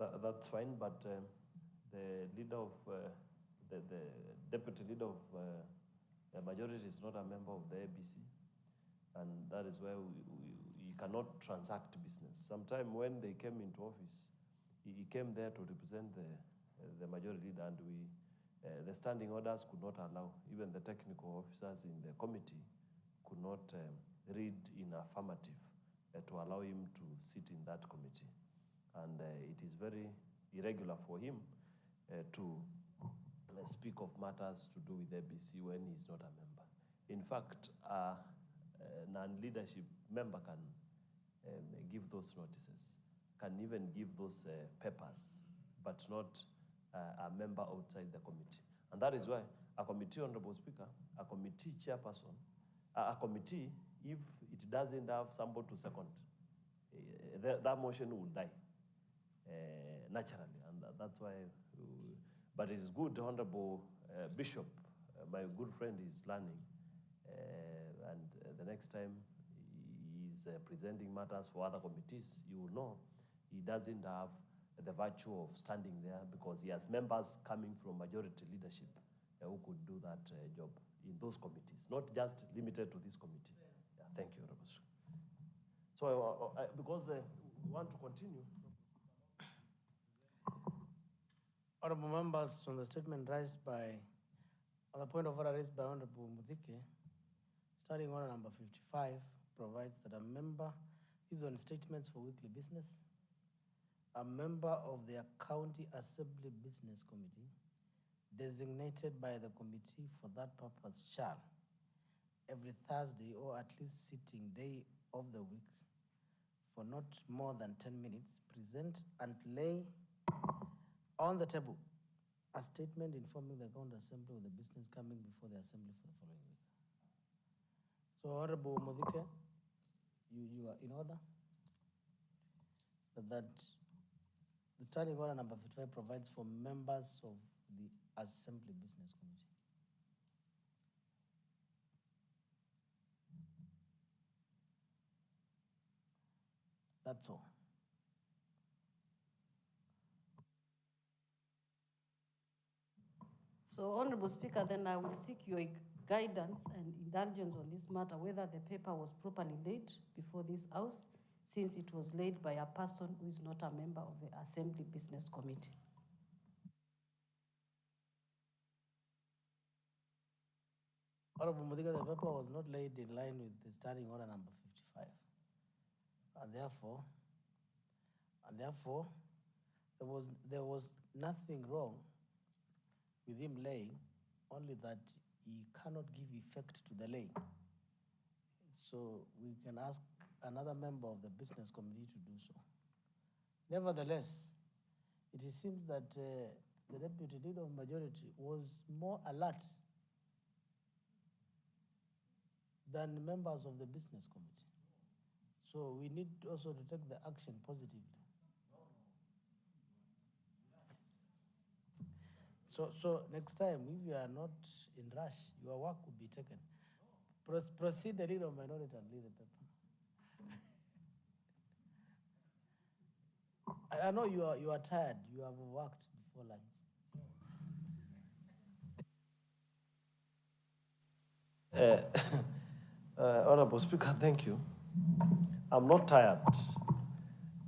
That's fine, but the leader of the deputy leader of the majority is not a member of the ABC, and that is where you cannot transact business. Sometime when they came into office, he came there to represent the majority leader, and the standing orders could not allow, even the technical officers in the committee could not read in affirmative to allow him to sit in that committee. And it is very irregular for him to speak of matters to do with ABC when he's not a member. In fact, a non-leadership member can give those notices, can even give those papers, but not a member outside the committee. And that is why a committee, Honorable Speaker, a committee chairperson, a committee, if it doesn't have somebody to second, that motion will die naturally. And that's why, but it is good, Honorable Bishop, my good friend, is learning. And the next time he's presenting matters for other committees, you will know he doesn't have the virtue of standing there, because he has members coming from majority leadership who could do that job in those committees, not just limited to this committee. Yeah, thank you, Honorable. So because we want to continue. Honorable members, on the statement raised by, on the point of order raised by Honorable Mudhike, starting order number 55 provides that a member is on statements for weekly business. A member of the County Assembly Business Committee designated by the committee for that purpose shall, every Thursday or at least sitting day of the week, for not more than 10 minutes, present and lay on the table a statement informing the County Assembly of the business coming before the Assembly for the following week. So, Honorable Mudhike, you are in order. That the standing order number 55 provides for members of the Assembly Business Committee. That's all. So, Honorable Speaker, then I will seek your guidance and indulgence on this matter, whether the paper was properly laid before this House, since it was laid by a person who is not a member of the Assembly Business Committee. Honorable Mudhike, the paper was not laid in line with the standing order number 55. And therefore, there was nothing wrong with him laying, only that he cannot give effect to the lay. So we can ask another member of the business committee to do so. Nevertheless, it seems that the deputy leader of majority was more alert than members of the business committee. So we need also to take the action positively. So next time, if you are not in rush, your work will be taken. Proceed the leader of minority and lead the paper. I know you are tired. You have worked before lunch. Honorable Speaker, thank you. I'm not tired.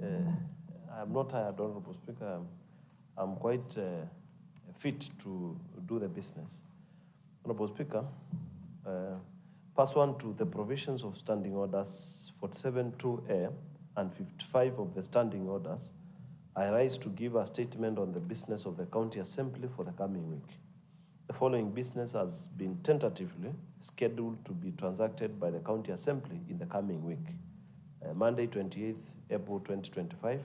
I'm not tired, Honorable Speaker. I'm quite fit to do the business. Honorable Speaker, pursuant to the provisions of Standing Orders 47(2)A and 55 of the Standing Orders, I rise to give a statement on the business of the County Assembly for the coming week. The following business has been tentatively scheduled to be transacted by the County Assembly in the coming week. Monday, 28th April 2025,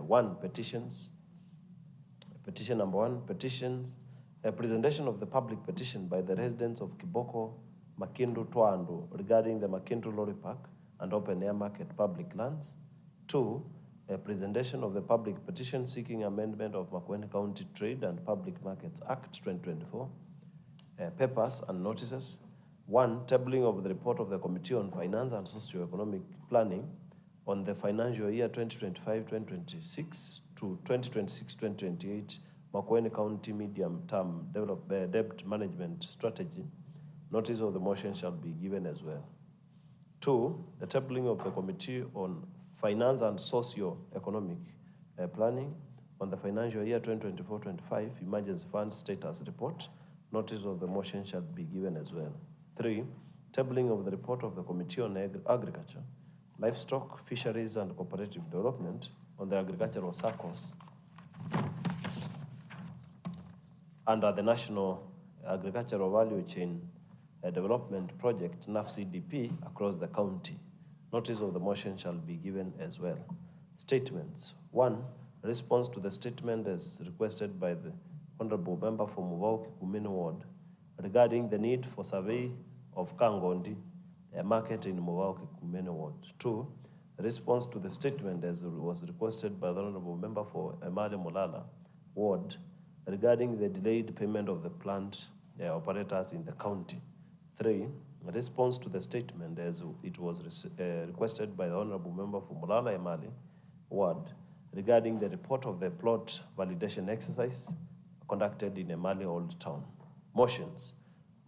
1. Petitions. Petition number 1, petitions. A presentation of the public petition by the residents of Kiboko, Makindu, Twandu regarding the Makindu Lorry Park and Open Air Market public lands. 2. A presentation of the public petition seeking amendment of Makueni County Trade and Public Markets Act 2024. Papers and notices. 1. Tabling of the report of the Committee on Finance and Socio-Economic Planning on the financial year 2025-2026 to 2026-2028 Makueni County medium-term debt management strategy. Notice of the motion shall be given as well. 2, the tabling of the Committee on Finance and Socio-Economic Planning on the financial year 2024-25 Emergency Fund Status Report. Notice of the motion shall be given as well. 3, tabling of the report of the Committee on Agriculture, Livestock, Fisheries and Cooperative Development on the agricultural circles under the National Agricultural Value Chain Development Project, NAFCDP, across the county. Notice of the motion shall be given as well. Statements. 1, response to the statement as requested by the Honorable Member for Muvau Kikumeni Ward regarding the need for survey of Kangondi, a market in Muvau Kikumeni Ward. 2, response to the statement as was requested by the Honorable Member for Emale Molala Ward regarding the delayed payment of the plant operators in the county. 3, response to the statement as it was requested by the Honorable Member for Molala Emale Ward regarding the report of the plot validation exercise conducted in Emale Old Town. Motions.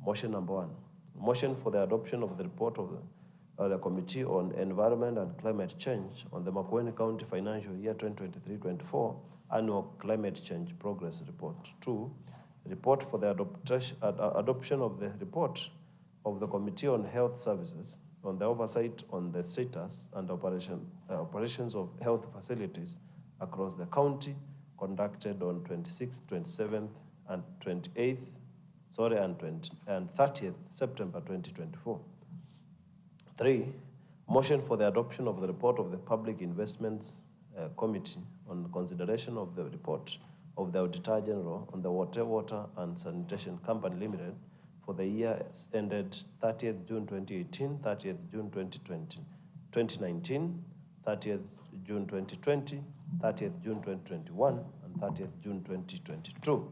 Motion number 1. Motion for the adoption of the report of the Committee on Environment and Climate Change on the Makueni County Financial Year 2023-24 Annual Climate Change Progress Report. 2, report for the adoption of the report of the Committee on Health Services on the oversight on the status and operations of health facilities across the county conducted on 26th, 27th, and 28th, and 30th September 2024. 3, motion for the adoption of the report of the Public Investments Committee on consideration of the report of the Auditor General on the Water and Sanitation Company Limited for the year ended 30th June 2018, 30th June 2019, 30th June 2020, 30th June 2021, and 30th June 2022.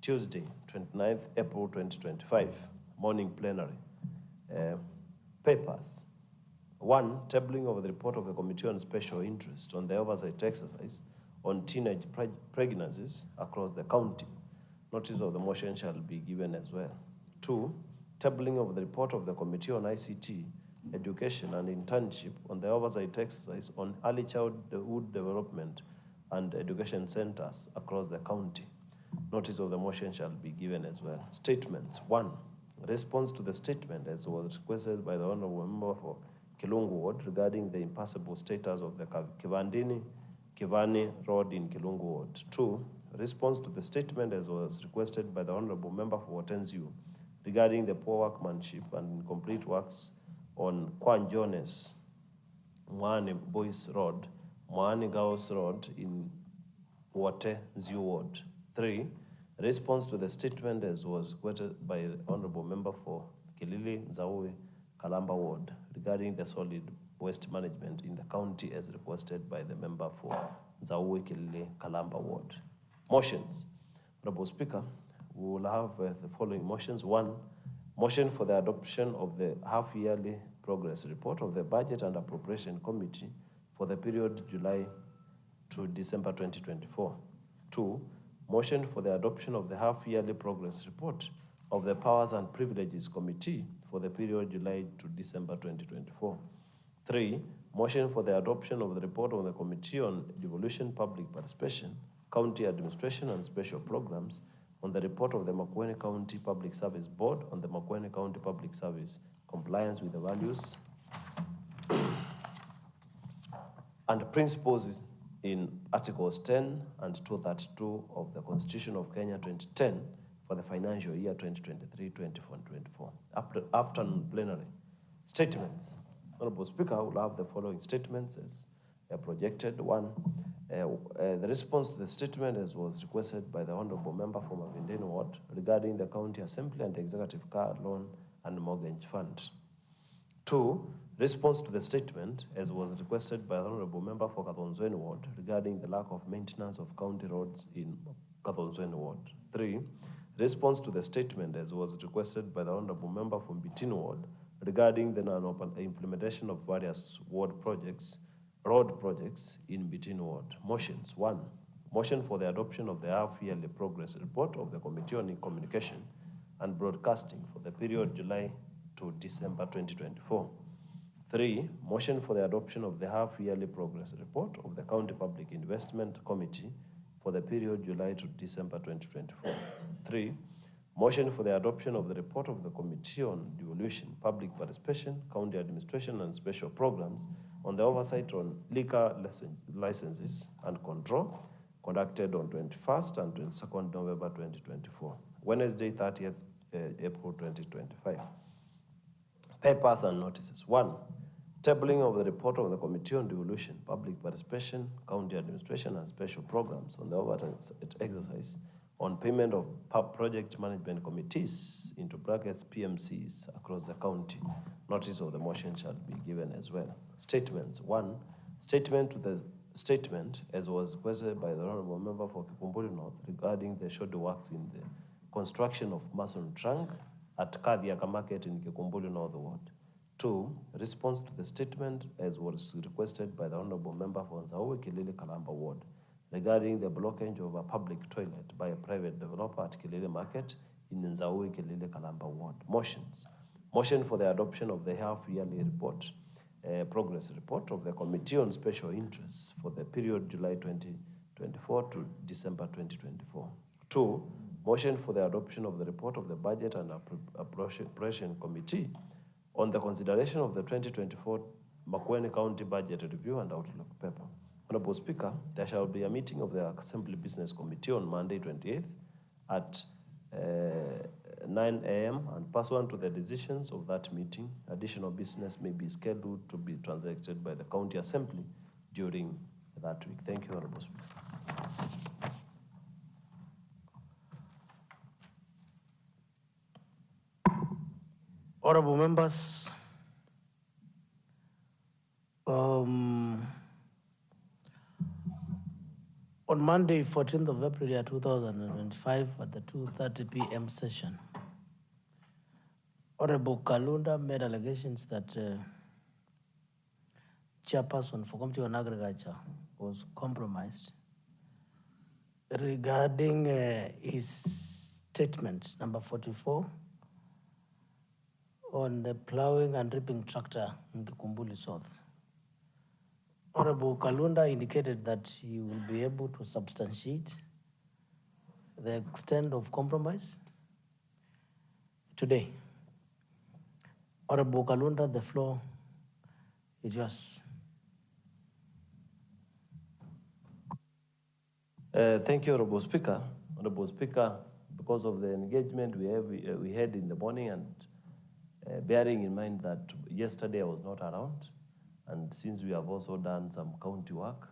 Tuesday, 29th April 2025, morning plenary. Papers. 1, tabling of the report of the Committee on Special Interest on the oversight exercise on teenage pregnancies across the county. Notice of the motion shall be given as well. 2, tabling of the report of the Committee on ICT, Education and Internship on the oversight exercise on early childhood development and education centers across the county. Notice of the motion shall be given as well. Statements. 1, response to the statement as was requested by the Honorable Member for Kilungu Ward regarding the impassable status of the Kivani Road in Kilungu Ward. 2, response to the statement as was requested by the Honorable Member for Watenziu regarding the poor workmanship and incomplete works on Kwanjones, Mwani Boys Road, Mwani Girls Road in Watenziu Ward. 3, response to the statement as was quoted by the Honorable Member for Kilili Nzaui Kalamba Ward regarding the solid waste management in the county as requested by the member for Nzaui Kilili Kalamba Ward. Motions. Honorable Speaker, we will have the following motions. 1, motion for the adoption of the half-yearly progress report of the Budget and Appropriation Committee for the period July to December 2024. 2, motion for the adoption of the half-yearly progress report of the Powers and Privileges Committee for the period July to December 2024. 3, motion for the adoption of the report of the Committee on Devolution, Public Participation, County Administration and Special Programs on the report of the Makueni County Public Service Board on the Makueni County Public Service compliance with the values and principles in Articles 10 and 232 of the Constitution of Kenya 2010 for the financial year 2023-24. Afternoon plenary. Statements. Honorable Speaker, I will have the following statements as projected. 1, the response to the statement as was requested by the Honorable Member from Avindeni Ward regarding the County Assembly and Executive Car Loan and Mortgage Fund. 2, response to the statement as was requested by the Honorable Member for Kathonzweni Ward regarding the lack of maintenance of county roads in Kathonzweni Ward. 3, response to the statement as was requested by the Honorable Member from Bitini Ward regarding the non-implementation of various ward projects road projects in between ward. Motions. 1. Motion for the adoption of the half-yearly progress report of the Committee on Communication and Broadcasting for the period July to December 2024. 3. Motion for the adoption of the half-yearly progress report of the County Public Investment Committee for the period July to December 2024. 3. Motion for the adoption of the report of the Committee on Devolution, Public Participation, County Administration and Special Programs on the oversight on liquor licenses and control conducted on 21st and 22nd November 2024. Wednesday, 30th April 2025. Papers and notices. 1. Tabling of the report of the Committee on Devolution, Public Participation, County Administration and Special Programs on the oversight exercise on payment of project management committees into brackets PMCs across the county. Notice of the motion shall be given as well. Statements. 1. Statement as was requested by the Honorable Member for Kikumbuli North regarding the schedule works in the construction of Mason Trunk at Kadhiaka Market in Kikumbuli North Ward. 2. Response to the statement as was requested by the Honorable Member for Nzaue Kilili Kalamba Ward regarding the blockage of a public toilet by a private developer at Kilili Market in Nzaue Kilili Kalamba Ward. Motions. Motion for the adoption of the half-yearly report, progress report of the Committee on Special Interests for the period July 2024 to December 2024. 2. Motion for the adoption of the report of the Budget and Appropriation Committee on the consideration of the 2024 Makueni County Budget Review and Outlook paper. Honorable Speaker, there shall be a meeting of the Assembly Business Committee on Monday 28th at 9 a.m. and pursuant to the decisions of that meeting, additional business may be scheduled to be transacted by the County Assembly during that week. Thank you, Honorable Speaker. Honorable members, on Monday, 14th of April 2025 at the 2:30 p.m. session, Honorable Kalunda made allegations that chairperson for Committee on Agriculture was compromised regarding his statement number 44 on the plowing and reaping tractor in Kikumbuli South. Honorable Kalunda indicated that he will be able to substantiate the extent of compromise today. Honorable Kalunda, the floor is yours. Thank you, Honorable Speaker. Honorable Speaker, because of the engagement we had in the morning and bearing in mind that yesterday I was not around, and since we have also done some county work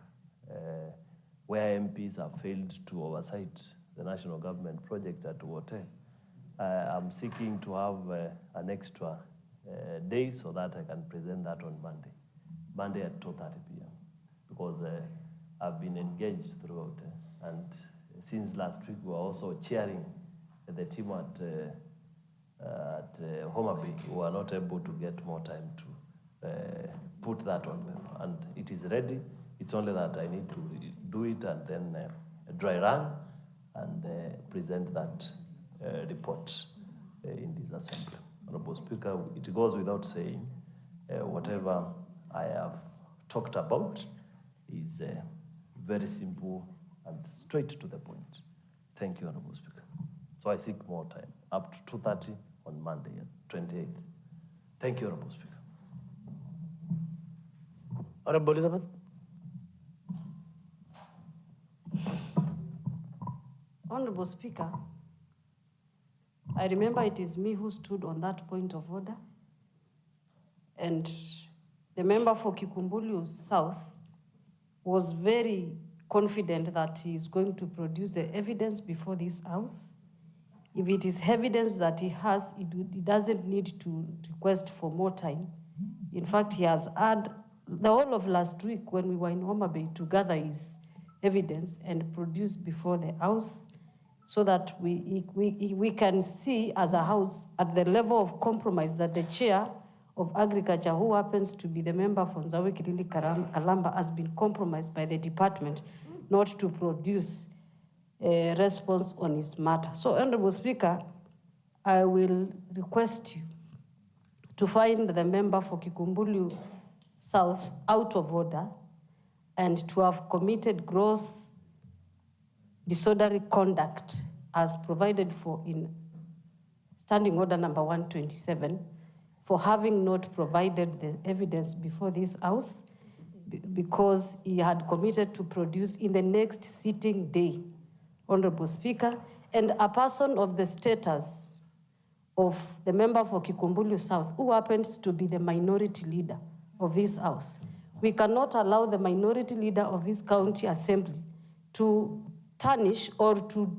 where MPs have failed to oversight the national government project at Wote, I'm seeking to have an extra day so that I can present that on Monday at 2:30 p.m. because I've been engaged throughout. And since last week, we were also cheering the team at Homa Bay, who are not able to get more time to put that on paper. And it is ready. It's only that I need to do it and then dry run and present that report in this assembly. Honorable Speaker, it goes without saying, whatever I have talked about is very simple and straight to the point. Thank you, Honorable Speaker. So I seek more time, up to 2:30 on Monday, 28th. Thank you, Honorable Speaker. Honorable Elizabeth. Honorable Speaker, I remember it is me who stood on that point of order, and the member for Kikumbuli South was very confident that he is going to produce the evidence before this House. If it is evidence that he has, he doesn't need to request for more time. In fact, he has had the whole of last week when we were in Homa Bay to gather his evidence and produce before the House so that we can see as a House at the level of compromise that the chair of Agriculture, who happens to be the member for Nzawi Kilili Kalamba, has been compromised by the department not to produce a response on his matter. So, Honorable Speaker, I will request you to find the member for Kikumbulu South out of order and to have committed gross disorderly conduct as provided for in Standing Order number 127 for having not provided the evidence before this House because he had committed to produce in the next sitting day, Honorable Speaker, and a person of the status of the member for Kikumbulu South, who happens to be the minority leader of this House. We cannot allow the minority leader of this county assembly to tarnish or to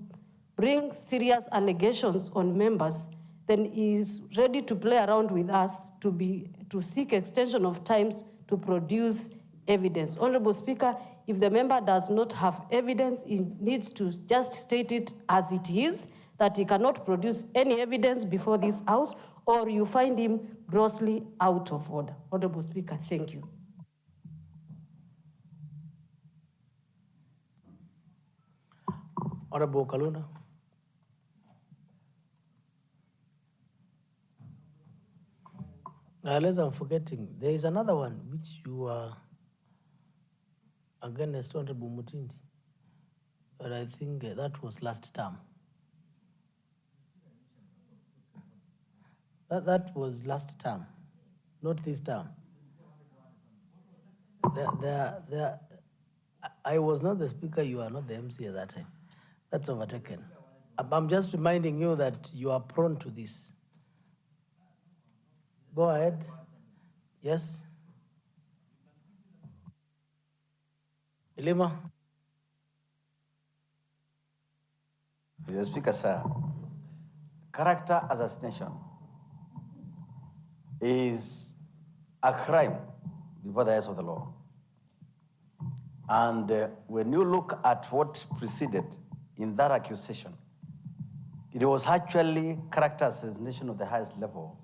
bring serious allegations on members, then he is ready to play around with us to seek extension of times to produce evidence. Honorable Speaker, if the member does not have evidence, he needs to just state it as it is, that he cannot produce any evidence before this House, or you find him grossly out of order. Honorable Speaker, thank you. Honorable Kaluna. Unless I'm forgetting, there is another one which you are against Honorable Mutindi, but I think that was last term. That was last term, not this term. I was not the speaker, you are not the MC at that time. That's overtaken. I'm just reminding you that you are prone to this. Go ahead. Yes? Ilima? Mr. Speaker, sir, character assassination is a crime before the eyes of the law. And when you look at what preceded in that accusation, it was actually character assassination of the highest level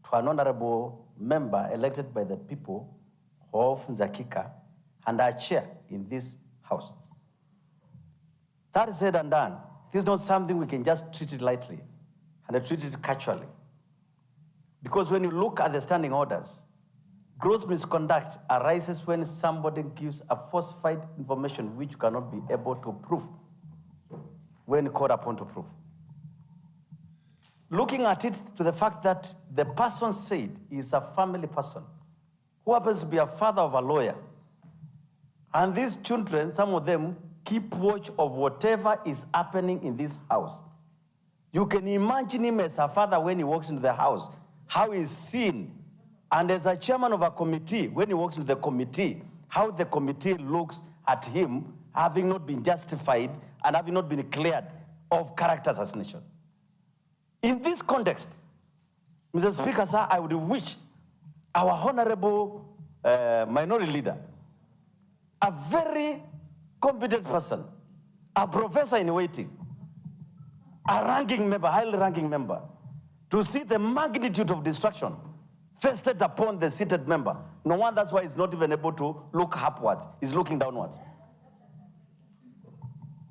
to an honorable member elected by the people of Nzakika and our chair in this House. That said and done, this is not something we can just treat it lightly and treat it casually. Because when you look at the standing orders, gross misconduct arises when somebody gives a falsified information which you cannot be able to prove when called upon to prove. Looking at it to the fact that the person said is a family person who happens to be a father of a lawyer, and these children, some of them, keep watch of whatever is happening in this house. You can imagine him as a father when he walks into the house, how he's seen, and as a chairman of a committee, when he walks into the committee, how the committee looks at him having not been justified and having not been cleared of character assassination. In this context, Mr. Speaker, sir, I would wish our honorable minority leader, a very competent person, a professor in waiting, a ranking member, highly ranking member, to see the magnitude of destruction fested upon the seated member. No one, that's why he's not even able to look upwards. He's looking downwards.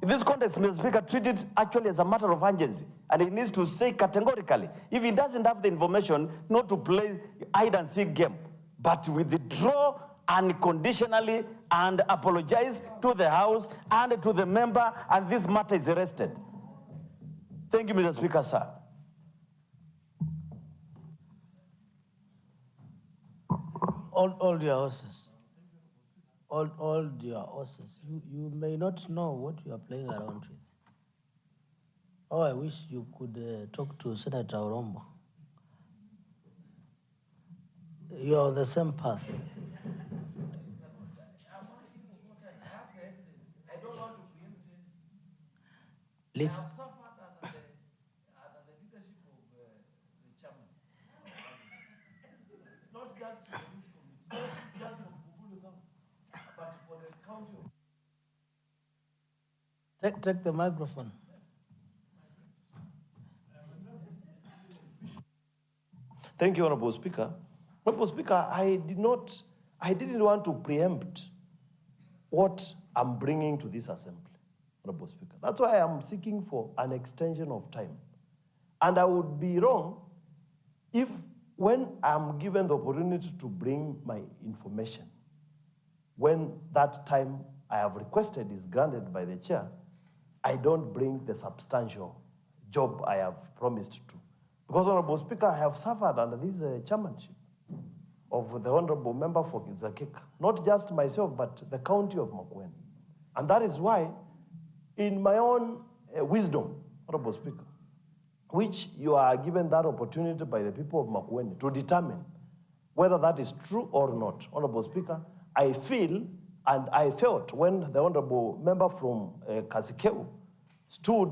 In this context, Mr. Speaker, treat it actually as a matter of urgency. And he needs to say categorically, if he doesn't have the information, not to play hide and seek game, but withdraw unconditionally and apologize to the House and to the member, and this matter is arrested. Thank you, Mr. Speaker, sir. All your horses. All your horses. You may not know what you are playing around with. Oh, I wish you could talk to Senator Orombo. You are on the same path. Listen. Take the microphone. Thank you, Honorable Speaker. Honorable Speaker, I didn't want to preempt what I'm bringing to this assembly, Honorable Speaker. That's why I'm seeking for an extension of time. And I would be wrong if, when I'm given the opportunity to bring my information, when that time I have requested is granted by the chair, I don't bring the substantial job I have promised to. Because, Honorable Speaker, I have suffered under this chairmanship of the Honorable Member for Zakeka, not just myself, but the county of Makueni. And that is why, in my own wisdom, Honorable Speaker, which you are given that opportunity by the people of Makueni to determine whether that is true or not, Honorable Speaker, I feel and I felt when the Honorable Member from Kasikeu stood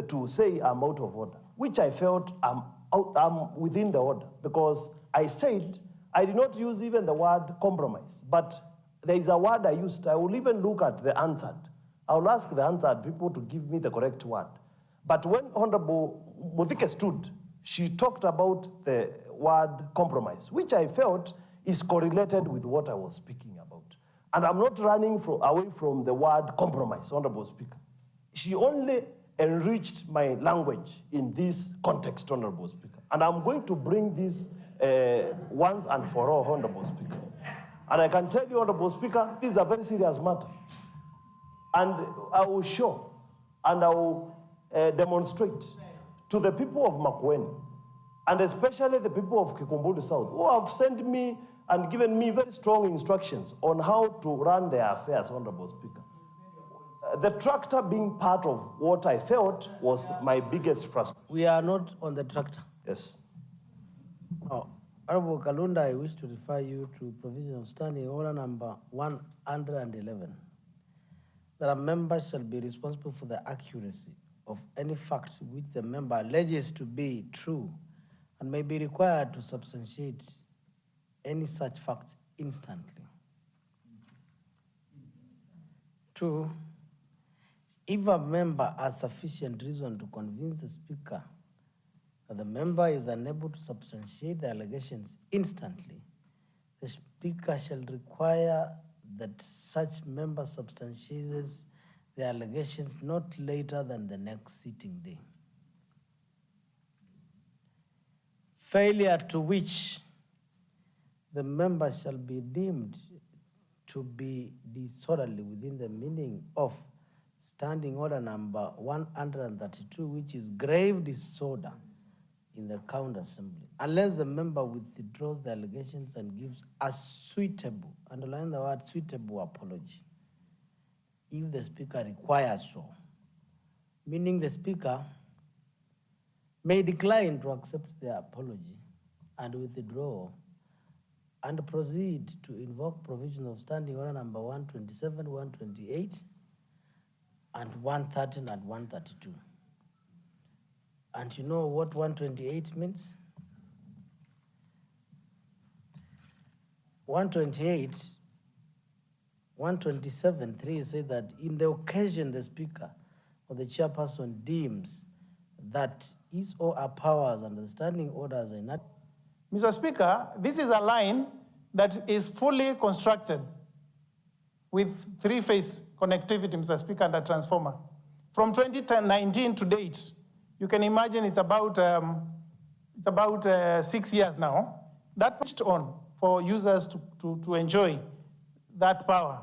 to say I'm out of order, which I felt I'm within the order, because I said, I did not use even the word compromise, but there is a word I used. I will even look at the answered. I will ask the answered people to give me the correct word. But when Honorable Muthike stood, she talked about the word compromise, which I felt is correlated with what I was speaking about. And I'm not running away from the word compromise, Honorable Speaker. She only enriched my language in this context, Honorable Speaker. And I'm going to bring this once and for all, Honorable Speaker. And I can tell you, Honorable Speaker, this is a very serious matter. And I will show and I will demonstrate to the people of Makueni, and especially the people of Kikumbulu South, who have sent me and given me very strong instructions on how to run their affairs, Honorable Speaker. The tractor being part of what I felt was my biggest frustration. We are not on the tractor. Yes. Oh, Honorable Kalunda, I wish to refer you to provision of standing order number 111. That a member shall be responsible for the accuracy of any facts which the member alleges to be true and may be required to substantiate any such facts instantly. 2, if a member has sufficient reason to convince the speaker that the member is unable to substantiate the allegations instantly, the speaker shall require that such member substantiates the allegations not later than the next sitting day. Failure to which the member shall be deemed to be disorderly within the meaning of standing order number 132, which is grave disorder in the county assembly, unless the member withdraws the allegations and gives a suitable, underline the word suitable, apology, if the speaker requires so, meaning the speaker may decline to accept the apology and withdraw and proceed to invoke provision of standing order number 127, 128, and 113 and 132. And you know what 128 means? 128, 127.3 says that in the occasion the speaker or the chairperson deems that his or her powers under the standing orders are not. Mr. Speaker, this is a line that is fully constructed with three-phase connectivity, Mr. Speaker, and a transformer. From 2019 to date, you can imagine it's about 6 years now. That pushed on for users to enjoy that power.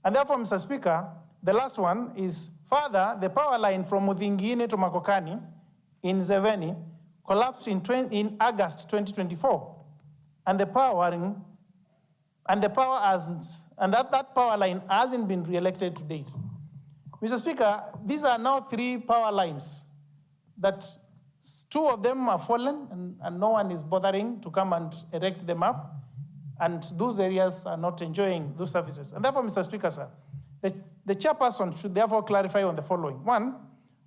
And therefore, Mr. Speaker, the last one is further, the power line from Mudhingini to Makokani in Zeveni collapsed in August 2024. And that power line hasn't been re-elected to date. Mr. Speaker, these are now 3 power lines that 2 of them are fallen and no one is bothering to come and erect them up. And those areas are not enjoying those services. And therefore, Mr. Speaker, sir, the chairperson should therefore clarify on the following. 1,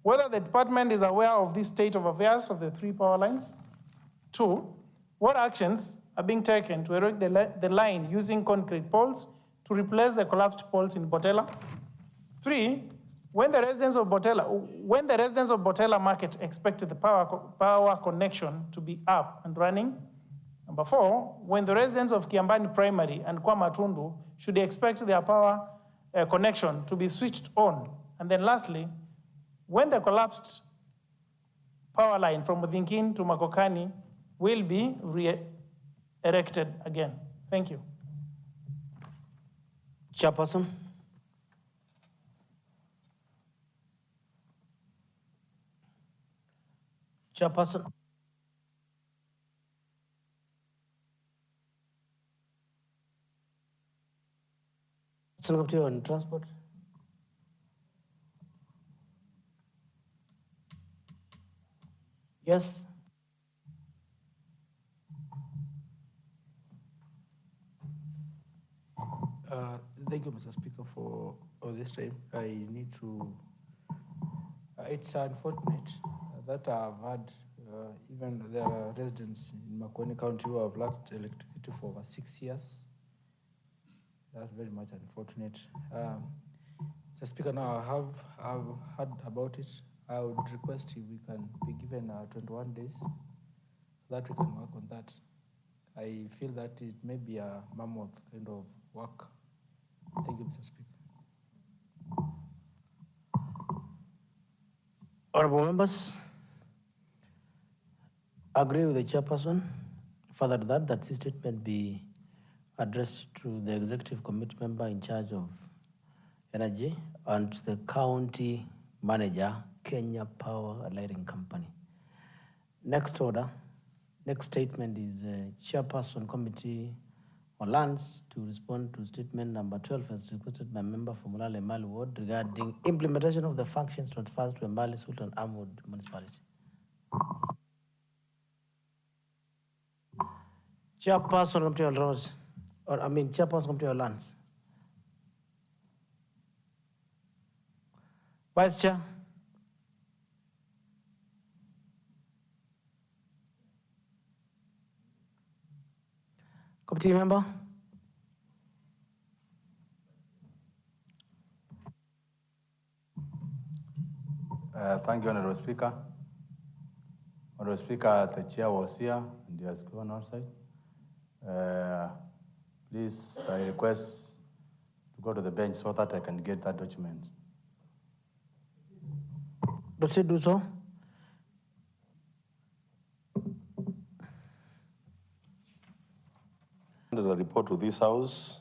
whether the department is aware of this state of affairs of the 3 power lines. 2, what actions are being taken to erect the line using concrete poles to replace the collapsed poles in Botella. 3, when the residents of Botella Market expect the power connection to be up and running. Number 4, when the residents of Kiambani Primary and Kwamatundu should expect their power connection to be switched on. And then lastly, when the collapsed power line from Muthinkin to Makokani will be erected again. Thank you. Chairperson. Chairperson. Secretary on Transport. Yes. Thank you, Mr. Speaker, for all this time. I need to. It's unfortunate that I've had even there are residents in Makueni County who have lacked electricity for over 6 years. That's very much unfortunate. Mr. Speaker, now I've heard about it. I would request if we can be given 21 days so that we can work on that. I feel that it may be a mammoth kind of work. Thank you, Mr. Speaker. Honorable members, agree with the chairperson. Further to that this statement be addressed to the executive committee member in charge of energy and the county manager, Kenya Power Lighting Company. Next order, next statement is chairperson committee on lands to respond to statement number 12 as requested by member from Mulale Mali Ward regarding implementation of the functions transferred to Mbali Sultan Ahmad municipality. Chairperson committee on roads, chairperson committee on lands. Vice Chair. Committee member. Thank you, Honorable Speaker. Honorable Speaker, the chair was here and he has gone outside. Please, I request to go to the bench so that I can get that document. Proceed do so. The report to this house.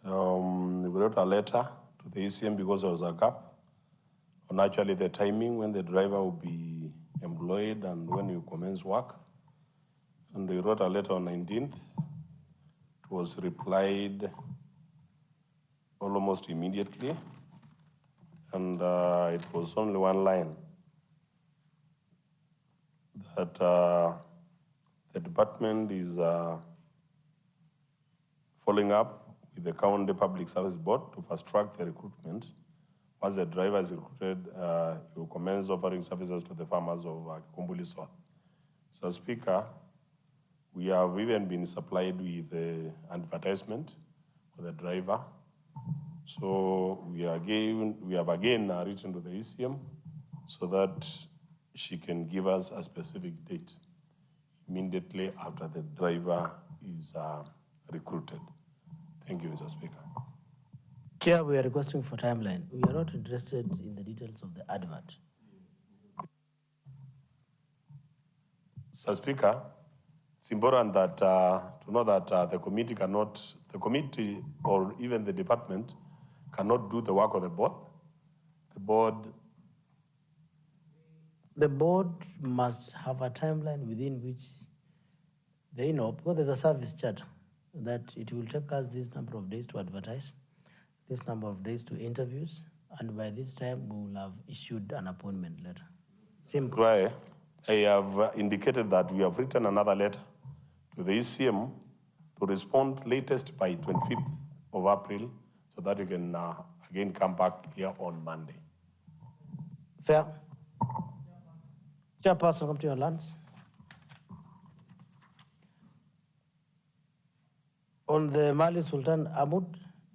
We wrote a letter to the ECM because there was a gap on actually the timing when the driver will be employed and when you commence work. And we wrote a letter on 19th. It was replied almost immediately. And it was only one line that the department is following up with the County Public Service Board to fast track the recruitment. Once the driver is recruited, he will commence offering services to the farmers of Kumbuli South. So, Speaker, we have even been supplied with the advertisement for the driver. So we have again written to the ECM so that she can give us a specific date immediately after the driver is recruited. Thank you, Mr. Speaker. Chair, we are requesting for timeline. We are not interested in the details of the advert. Mr. Speaker, it's important that to know that the committee or even the department cannot do the work of the board. The board must have a timeline within which they know, because there's a service charter, that it will take us this number of days to advertise, this number of days to interviews, and by this time we will have issued an appointment letter. Simple. Right. I have indicated that we have written another letter to the ECM to respond latest by 25th of April so that you can again come back here on Monday. Fair. Chairperson, Committee on Lands. On the Mali Sultan Ahmad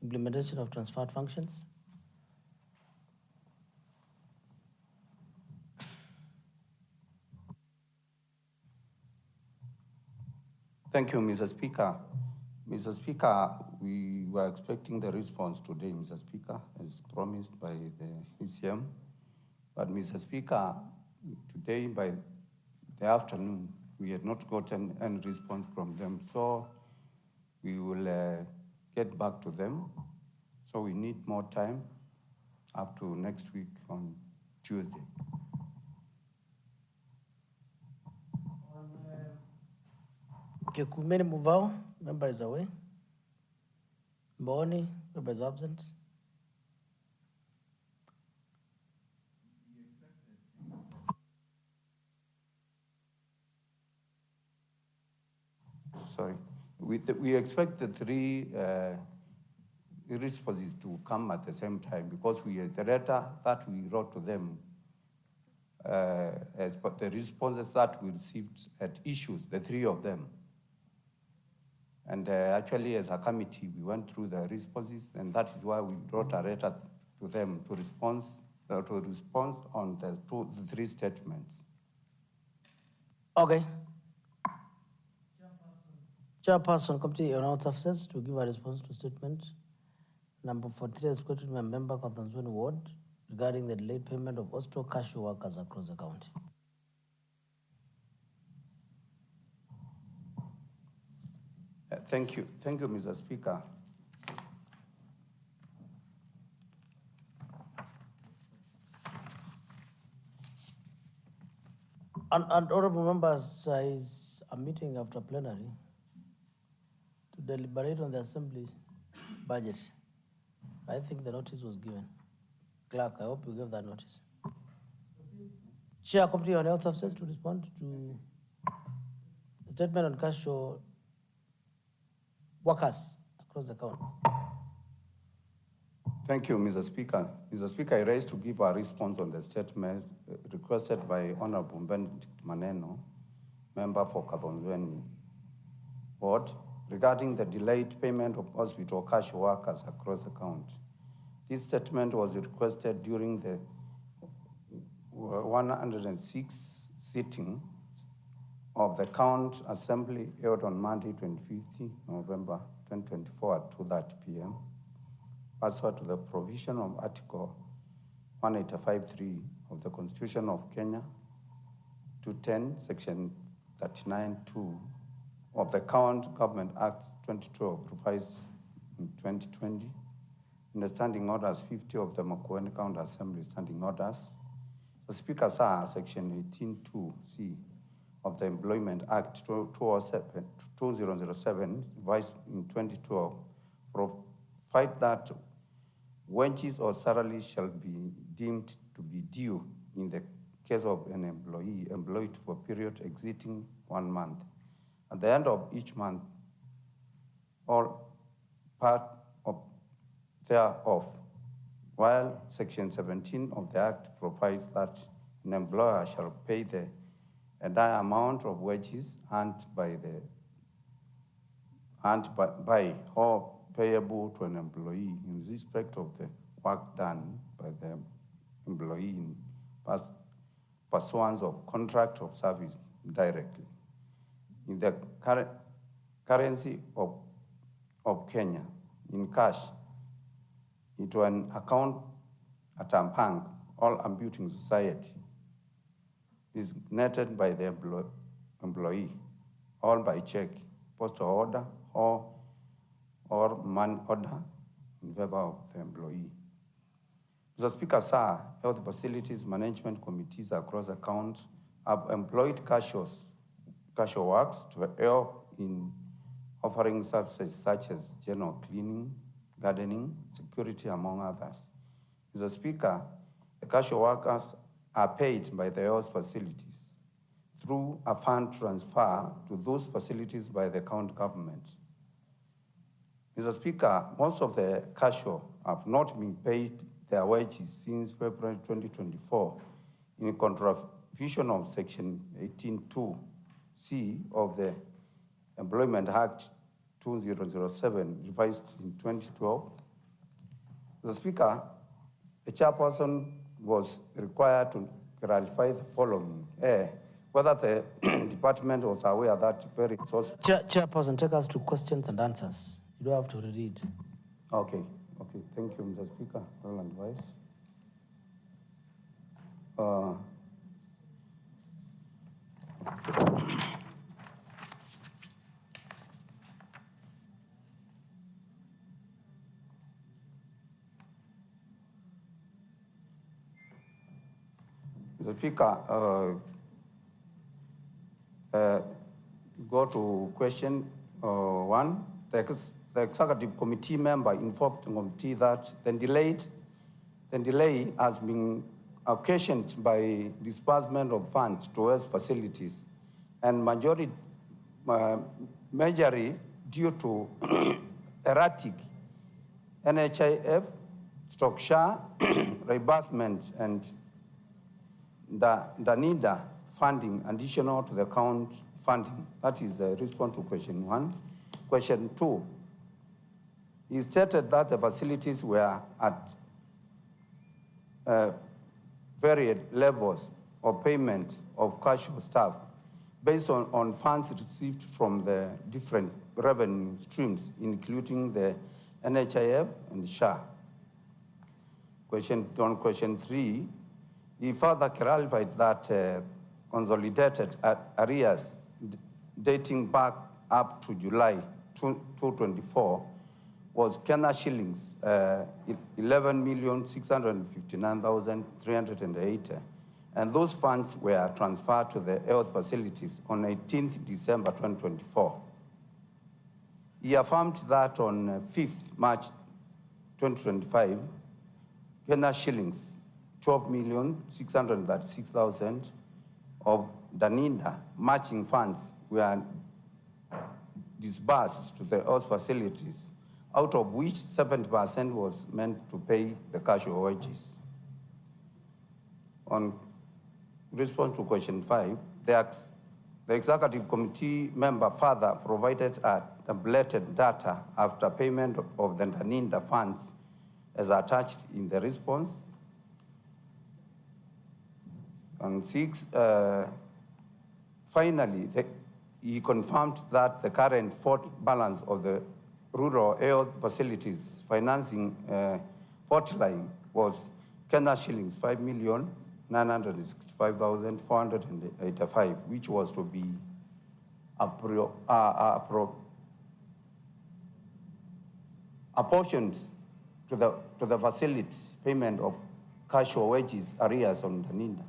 implementation of transferred functions. Thank you, Mr. Speaker. Mr. Speaker, we were expecting the response today, Mr. Speaker, as promised by the ECM. But Mr. Speaker, today by the afternoon, we had not gotten any response from them. So we will get back to them. So we need more time up to next week on Tuesday. Kekumeni Muvao, member is away. Mboni, member is absent. Sorry. We expect the three responses to come at the same time because the letter that we wrote to them as per the responses that we received at issues, the three of them. And actually, as a committee, we went through the responses, and that is why we wrote a letter to them to respond on the three statements. Okay. Chairperson, Committee on Health Officers to give a response to statement number 43 as quoted by member Kathanzweni Ward regarding the delayed payment of hospital cash workers across the county. Thank you, Mr. Speaker. And honorable members, is a meeting after plenary to deliberate on the assembly's budget. I think the notice was given. Clerk, I hope you gave that notice. Chair, Committee on Health Officers to respond to the statement on cash or workers across the county. Thank you, Mr. Speaker. Mr. Speaker, I rise to give a response on the statement requested by Honorable Benedict Maneno, member for Kathanzweni Ward, regarding the delayed payment of hospital cash workers across the county. This statement was requested during the 106th sitting of the County Assembly held on Monday, 25th November 2024 at 2:30 p.m. pursuant to the provision of Article 185.3 of the Constitution of Kenya, 210, Section 39.2 of the County Government Act 2012 revised in 2020, in the Standing Orders 50 of the Makueni County Assembly Standing Orders. The Speaker, sir, Section 18.2C of the Employment Act 2007, revised in 2012, provide that wages or salaries shall be deemed to be due in the case of an employee employed for a period exceeding 1 month. At the end of each month, or part of thereof, while Section 17 of the Act provides that an employer shall pay the entire amount of wages earned by or payable to an employee in respect of the work done by the employee in pursuance of contract of service directly in the currency of Kenya in cash into an account at a bank or imputing society is netted by the employee, or by check, postal order, or money order in favor of the employee. Mr. Speaker, sir, health facilities management committees across the county have employed cashier works to help in offering services such as general cleaning, gardening, security, among others. Mr. Speaker, the cashier workers are paid by the health facilities through a fund transfer to those facilities by the county government. Mr. Speaker, most of the cashier have not been paid their wages since February 2024 in contravention of Section 18.2C of the Employment Act 2007, revised in 2012. Mr. Speaker, the chairperson was required to clarify the following. whether the department was aware that very source. Chairperson, take us to questions and answers. You don't have to reread. Okay, thank you, Mr. Speaker, well advised. Mr. Speaker, go to question 1. The executive committee member informed the committee that the delay has been occasioned by disbursement of funds towards facilities, and majorly due to erratic NHIF, SHA, reimbursement, and the NIDA funding additional to the account funding. That is the response to question 1. Question 2, he stated that the facilities were at varied levels of payment of casual staff based on funds received from the different revenue streams, including the NHIF and SHA. Question 3, he further clarified that consolidated arrears dating back up to July 2024 was Kenya shillings 11,659,380, and those funds were transferred to the health facilities on 18th December 2024. He affirmed that on 5th March 2025, Kenya shillings 12,636,000 of the NIDA matching funds were disbursed to the health facilities, out of which 70% was meant to pay the casual wages. On response to question 5, the executive committee member further provided tabulated data after payment of the NIDA funds as attached in the response. On 6, finally, he confirmed that the current balance of the rural health facilities financing line was Kenya shillings 5,965,485, which was to be apportioned to the facilities payment of casual wages arrears on the NIDA.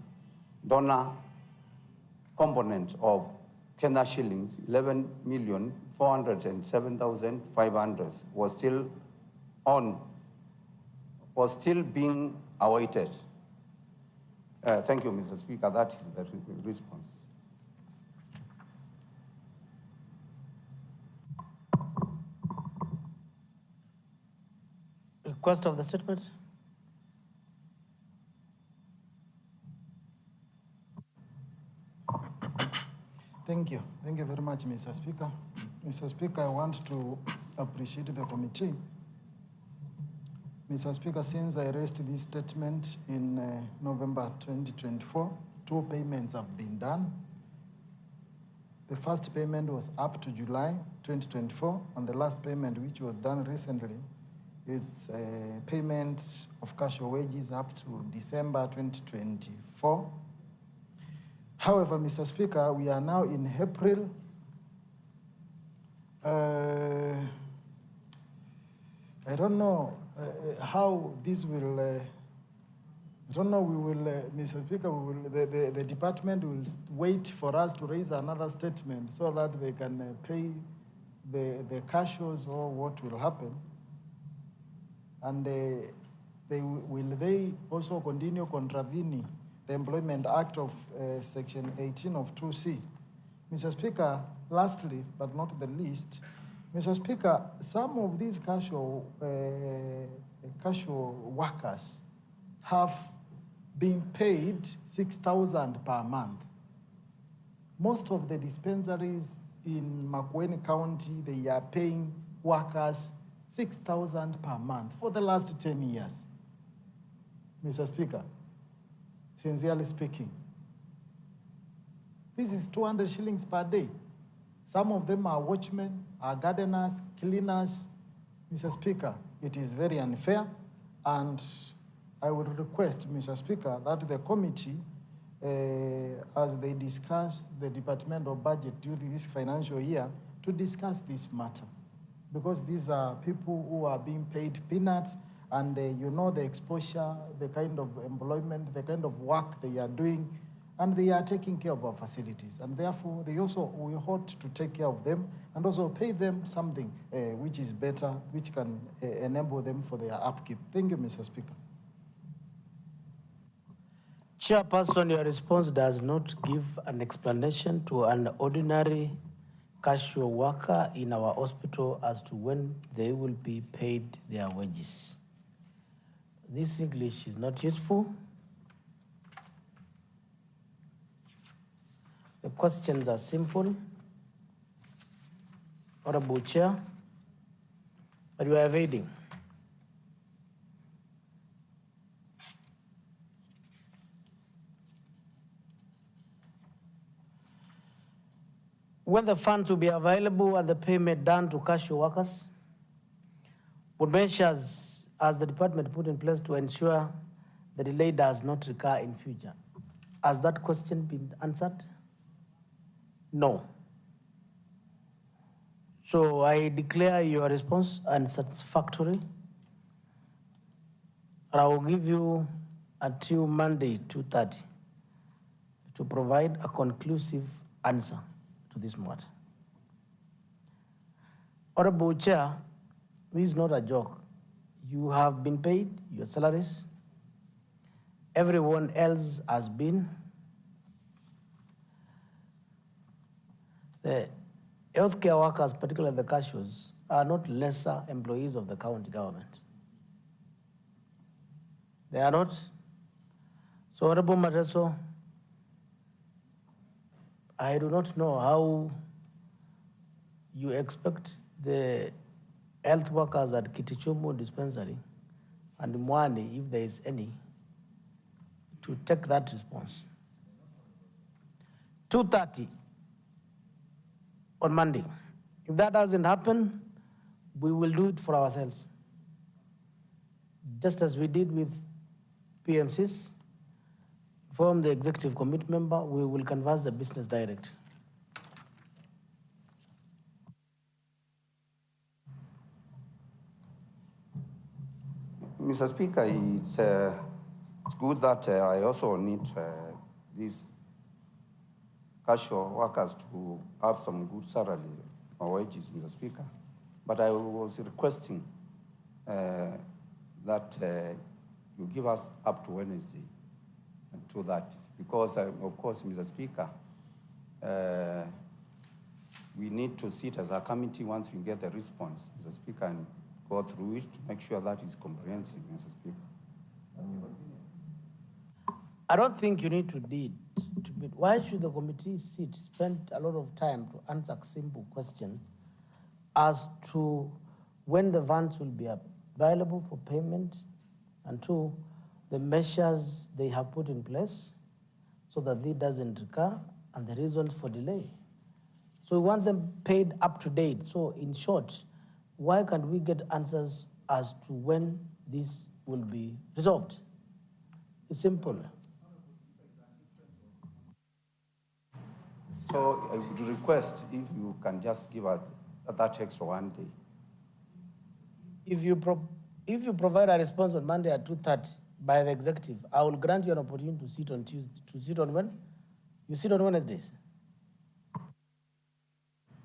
Donor component of Kenya shillings 11,407,500 was still being awaited. Thank you, Mr. Speaker. That is the response. Request of the statement. Thank you. Thank you very much, Mr. Speaker. Mr. Speaker, I want to appreciate the committee. Mr. Speaker, since I raised this statement in November 2024, 2 payments have been done. The first payment was up to July 2024, and the last payment, which was done recently, is payment of casual wages up to December 2024. However, Mr. Speaker, we are now in April. I don't know how this will, I don't know, we will, Mr. Speaker, the department will wait for us to raise another statement so that they can pay the casuals, or what will happen. And will they also continue contravening the Employment Act of Section 18 of 2C. Mr. Speaker, lastly, but not the least, Mr. Speaker, some of these casual workers have been paid 6,000 per month. Most of the dispensaries in Makueni County, they are paying workers 6,000 per month for the last 10 years. Mr. Speaker, sincerely speaking, This is 200 shillings per day. Some of them are watchmen, are gardeners, cleaners. Mr. Speaker, it is very unfair, and I would request, Mr. Speaker, that the committee, as they discuss the Department of Budget during this financial year, to discuss this matter. Because these are people who are being paid peanuts, and you know the exposure, the kind of employment, the kind of work they are doing, and they are taking care of our facilities. And therefore, we ought to take care of them and also pay them something which is better, which can enable them for their upkeep. Thank you, Mr. Speaker. Chairperson, your response does not give an explanation to an ordinary casual worker in our hospital as to when they will be paid their wages. This English is not useful. The questions are simple. Honorable Chair, but you are evading. When the funds will be available and the payment done to casual workers, what measures has the department put in place to ensure the delay does not recur in future? Has that question been answered? No. So I declare your response unsatisfactory. And I will give you until Monday, 2:30, to provide a conclusive answer to this matter. Honorable Chair, this is not a joke. You have been paid your salaries. Everyone else has been. The healthcare workers, particularly the casuals, are not lesser employees of the county government. They are not. So, Honorable Mateso, I do not know how you expect the health workers at Kitichumu dispensary and Mwani, if there is any, to take that response. 2:30 on Monday. If that doesn't happen, we will do it for ourselves. Just as we did with PMCs, from the executive committee member, we will canvass the business direct. Mr. Speaker, it's good that I also need these casual workers to have some good salary or wages, Mr. Speaker. But I was requesting that you give us up to Wednesday to that, because of course, Mr. Speaker, we need to sit as a committee once we get the response, Mr. Speaker, and go through it to make sure that is comprehensive, Mr. Speaker. I don't think you need to meet. Why should the committee spend a lot of time to answer a simple question as to when the funds will be available for payment, and two, the measures they have put in place so that it doesn't recur, and the reasons for delay. So we want them paid up to date. So in short, why can't we get answers as to when this will be resolved? It's simple. So I would request if you can just give us that extra 1 day. If you provide a response on Monday at 2:30 by the executive, I will grant you an opportunity to sit on Tuesday. To sit on when? You sit on Wednesdays.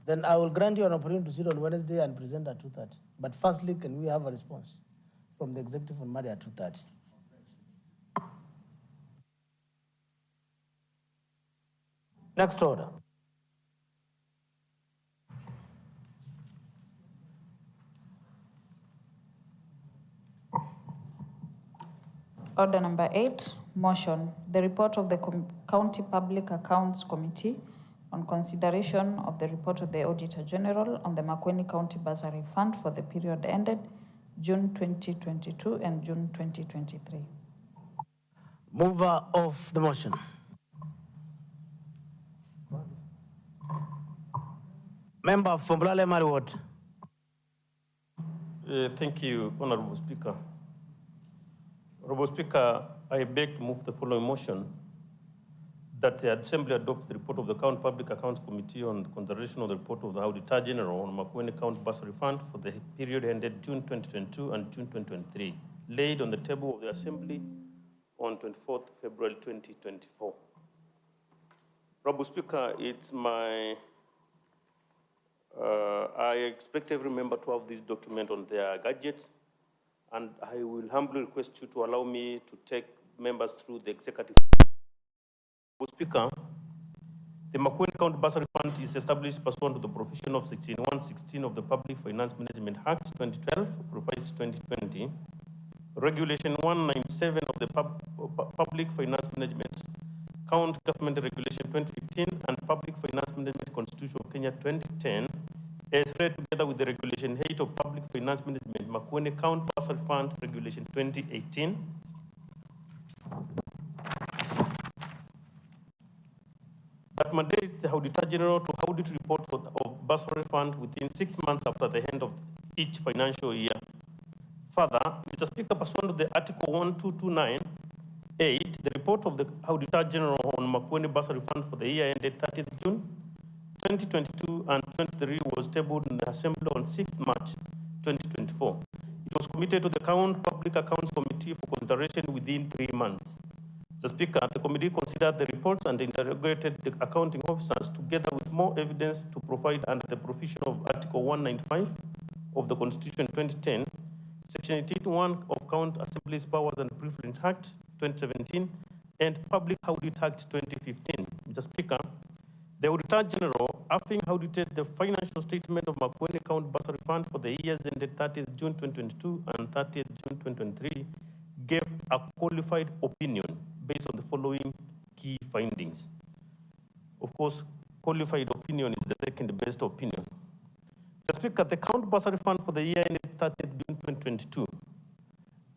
Then I will grant you an opportunity to sit on Wednesday and present at 2:30. But firstly, can we have a response from the executive on Monday at 2:30? Next order. Order number 8, motion. The report of the County Public Accounts Committee on consideration of the report of the Auditor General on the Makueni County Bursary Fund for the period ended June 2022 and June 2023. Mover of the motion. Member from Bulale Mali Ward. Thank you, Honorable Speaker. Honorable Speaker, I beg to move the following motion that the Assembly adopts the report of the County Public Accounts Committee on the consideration of the report of the Auditor General on Makueni County Bursary Fund for the period ended June 2022 and June 2023, laid on the table of the Assembly on 24th February 2024. Honorable Speaker, it's my I expect every member to have this document on their gadgets, and I will humbly request you to allow me to take members through the executive. Mr. Speaker, the Makueni County Bursary Fund is established pursuant to the provision of Section 116 of the Public Finance Management Act 2012, revised 2020, Regulation 197 of the Public Finance Management County Government Regulation 2015 and Public Finance Management Constitution of Kenya 2010, as read together with the Regulation 8 of Public Finance Management Makueni County Bursary Fund Regulation 2018. That mandates the Auditor General to audit reports of bursary fund within 6 months after the end of each financial year. Further, Mr. Speaker, pursuant to the Article 1229(8), the report of the Auditor General on Makueni Bursary Fund for the year ended 30th June 2022 and 23 was tabled in the Assembly on 6th March 2024. It was committed to the County Public Accounts Committee for consideration within 3 months. Mr. Speaker, the committee considered the reports and interrogated the accounting officers together with more evidence to provide under the provision of Article 195 of the Constitution 2010, Section 18(1) of County Assembly's Powers and Privileges Act 2017 and Public Audit Act 2015. Mr. Speaker, the Auditor General, having audited the financial statement of Makueni County Bursary Fund for the years ended 30th June 2022 and 30th June 2023, gave a qualified opinion based on the following key findings. Of course, qualified opinion is the second best opinion. Mr. Speaker, the County Bursary Fund for the year ended 30th June 2022,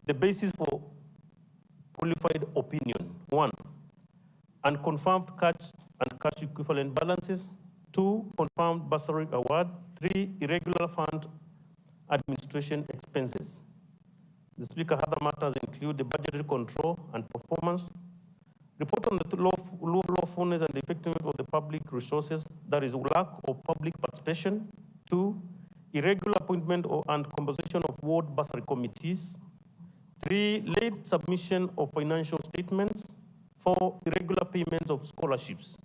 the basis for qualified opinion: 1, unconfirmed cash and cash equivalent balances; 2, confirmed bursary award; 3, irregular fund administration expenses. The Speaker, other matters include the budgetary control and performance, report on the lawfulness and effectiveness of the public resources, that is lack of public participation; 2, irregular appointment and composition of ward bursary committees; 3, late submission of financial statements; 4, irregular payments of scholarships.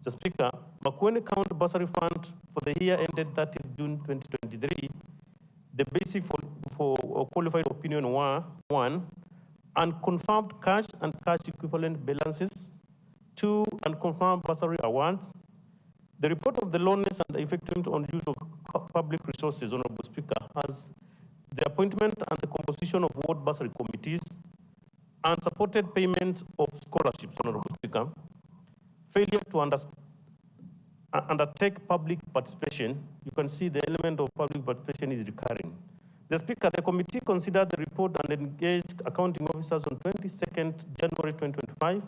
Mr. Speaker, Makueni County Bursary Fund for the year ended 30th June 2023, the basic for qualified opinion were: 1, unconfirmed cash and cash equivalent balances; 2, unconfirmed bursary awards. The report of the lawfulness and effectiveness on use of public resources, Honorable Speaker, has the appointment and the composition of ward bursary committees, unsupported payment of scholarships, Honorable Speaker, failure to undertake public participation. You can see the element of public participation is recurring. The Speaker, the committee considered the report and engaged accounting officers on 22nd January 2025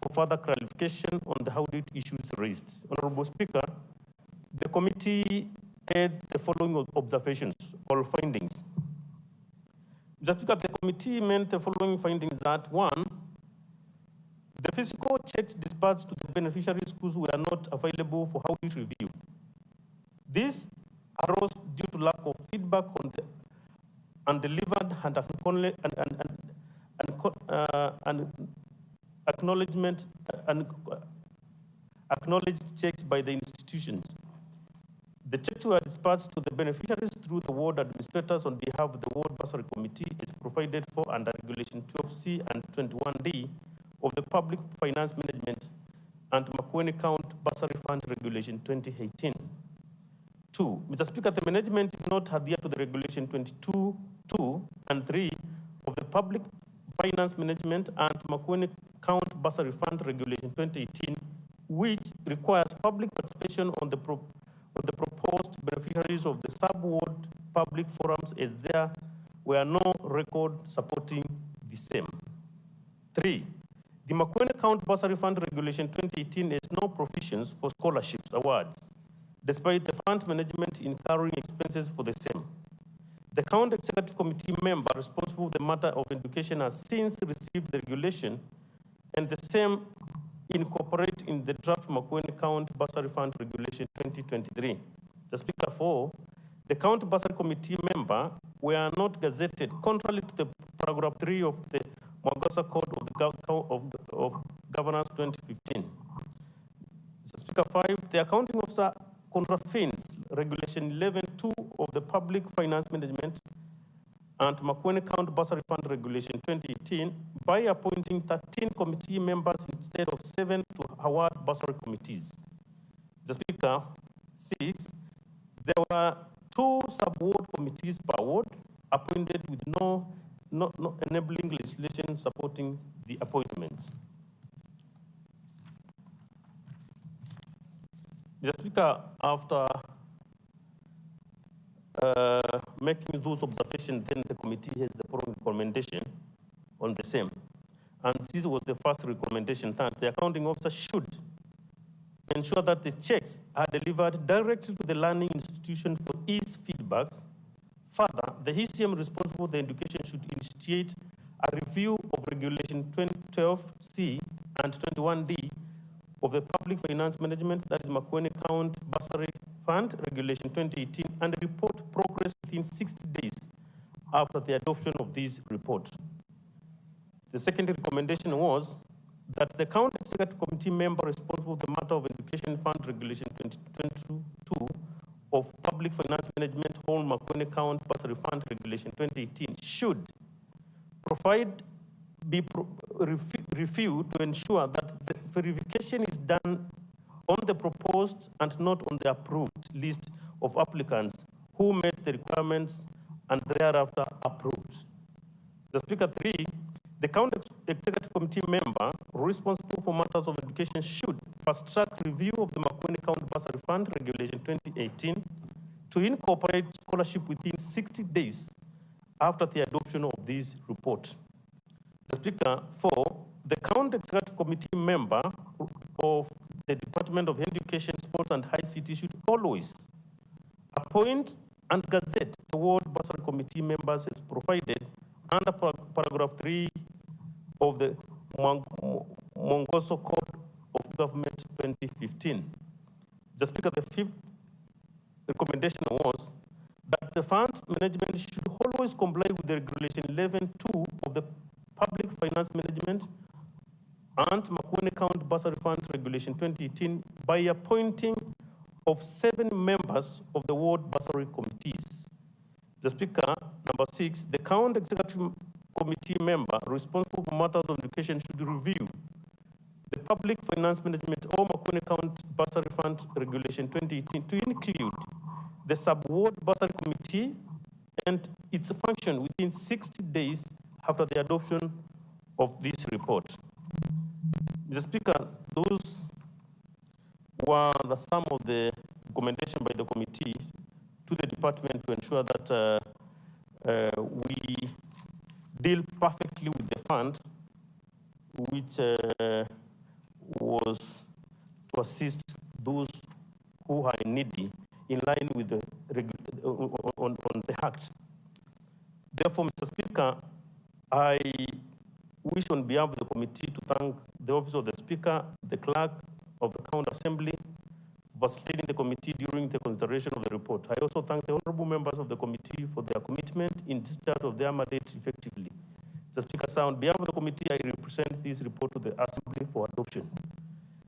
for further clarification on the audit issues raised. Honorable Speaker, the committee had the following observations or findings. Mr. Speaker, the committee made the following findings: that 1, the physical checks dispatched to the beneficiary schools were not available for audit review. This arose due to lack of feedback on the undelivered and acknowledgement and acknowledged checks by the institutions. The checks were dispatched to the beneficiaries through the ward administrators on behalf of the Ward Bursary Committee is provided for under Regulation 12C and 21D of the Public Finance Management and Makueni County Bursary Fund Regulation 2018. 2, Mr. Speaker, the management did not adhere to the Regulation 22(2) and 3 of the Public Finance Management and Makueni County Bursary Fund Regulation 2018, which requires public participation on the proposed beneficiaries of the sub-ward public forums, as there were no record supporting the same. 3, the Makueni County Bursary Fund Regulation 2018 has no provisions for scholarships awards. despite the fund management incurring expenses for the same. The County Executive Committee member responsible for the matter of education has since received the regulation, and the same incorporate in the draft Makueni County Bursary Fund Regulation 2023. The Speaker, for the County Bursary Committee member were not gazetted contrary to the paragraph 3 of the Mwagasa Code of Governance 2015. Mr. Speaker, 5, the accounting officer contravenes Regulation 11.2 of the Public Finance Management and Makueni County Bursary Fund Regulation 2018 by appointing 13 committee members instead of 7 to award bursary committees. The Speaker, 6, there were 2 sub-ward committees per ward appointed with no enabling legislation supporting the appointments. Mr. Speaker, after making those observations, then the committee has the following recommendation on the same. And this was the first recommendation, that the accounting officer should ensure that the checks are delivered directly to the learning institution for ease feedbacks. Further, the ECM responsible for the education should initiate a review of Regulation 12C and 21D of the Public Finance Management, that is Makueni County Bursary Fund Regulation 2018, and report progress within 60 days after the adoption of this report. The second recommendation was that the County Executive Committee member responsible for the matter of Education Fund Regulation 2022 of Public Finance Management, whole Makueni County Bursary Fund Regulation 2018 should review to ensure that the verification is done on the proposed and not on the approved list of applicants who met the requirements and thereafter approved. The Speaker, 3, the County Executive Committee member responsible for matters of education should fast-track review of the Makueni County Bursary Fund Regulation 2018 to incorporate scholarship within 60 days after the adoption of this report. The Speaker, 4, the County Executive Committee member of the Department of Education, Sports and ICT should always appoint and gazette the Ward Bursary Committee members as provided under paragraph 3 of the Mwongozo Code of Government 2015. The Speaker, the 5th recommendation was that the fund management should always comply with the Regulation 11.2 of the Public Finance Management and Makueni County Bursary Fund Regulation 2018 by appointing of 7 members of the ward bursary committees. The Speaker, number 6, the County Executive Committee member responsible for matters of education should review the Public Finance Management or Makueni County Bursary Fund Regulation 2018 to include the sub-ward bursary committee and its function within 60 days after the adoption of this report. Mr. Speaker, those were some of the recommendations by the committee to the department to ensure that we deal perfectly with the fund, which was to assist those who are needy in line with the on the Act. Therefore, Mr. Speaker, I wish on behalf of the committee to thank the Office of the Speaker, the Clerk of the County Assembly, for facilitating the committee during the consideration of the report. I also thank the honorable members of the committee for their commitment in discharge of their mandate effectively. Mr. Speaker, sir, on behalf of the committee, I represent this report to the Assembly for adoption.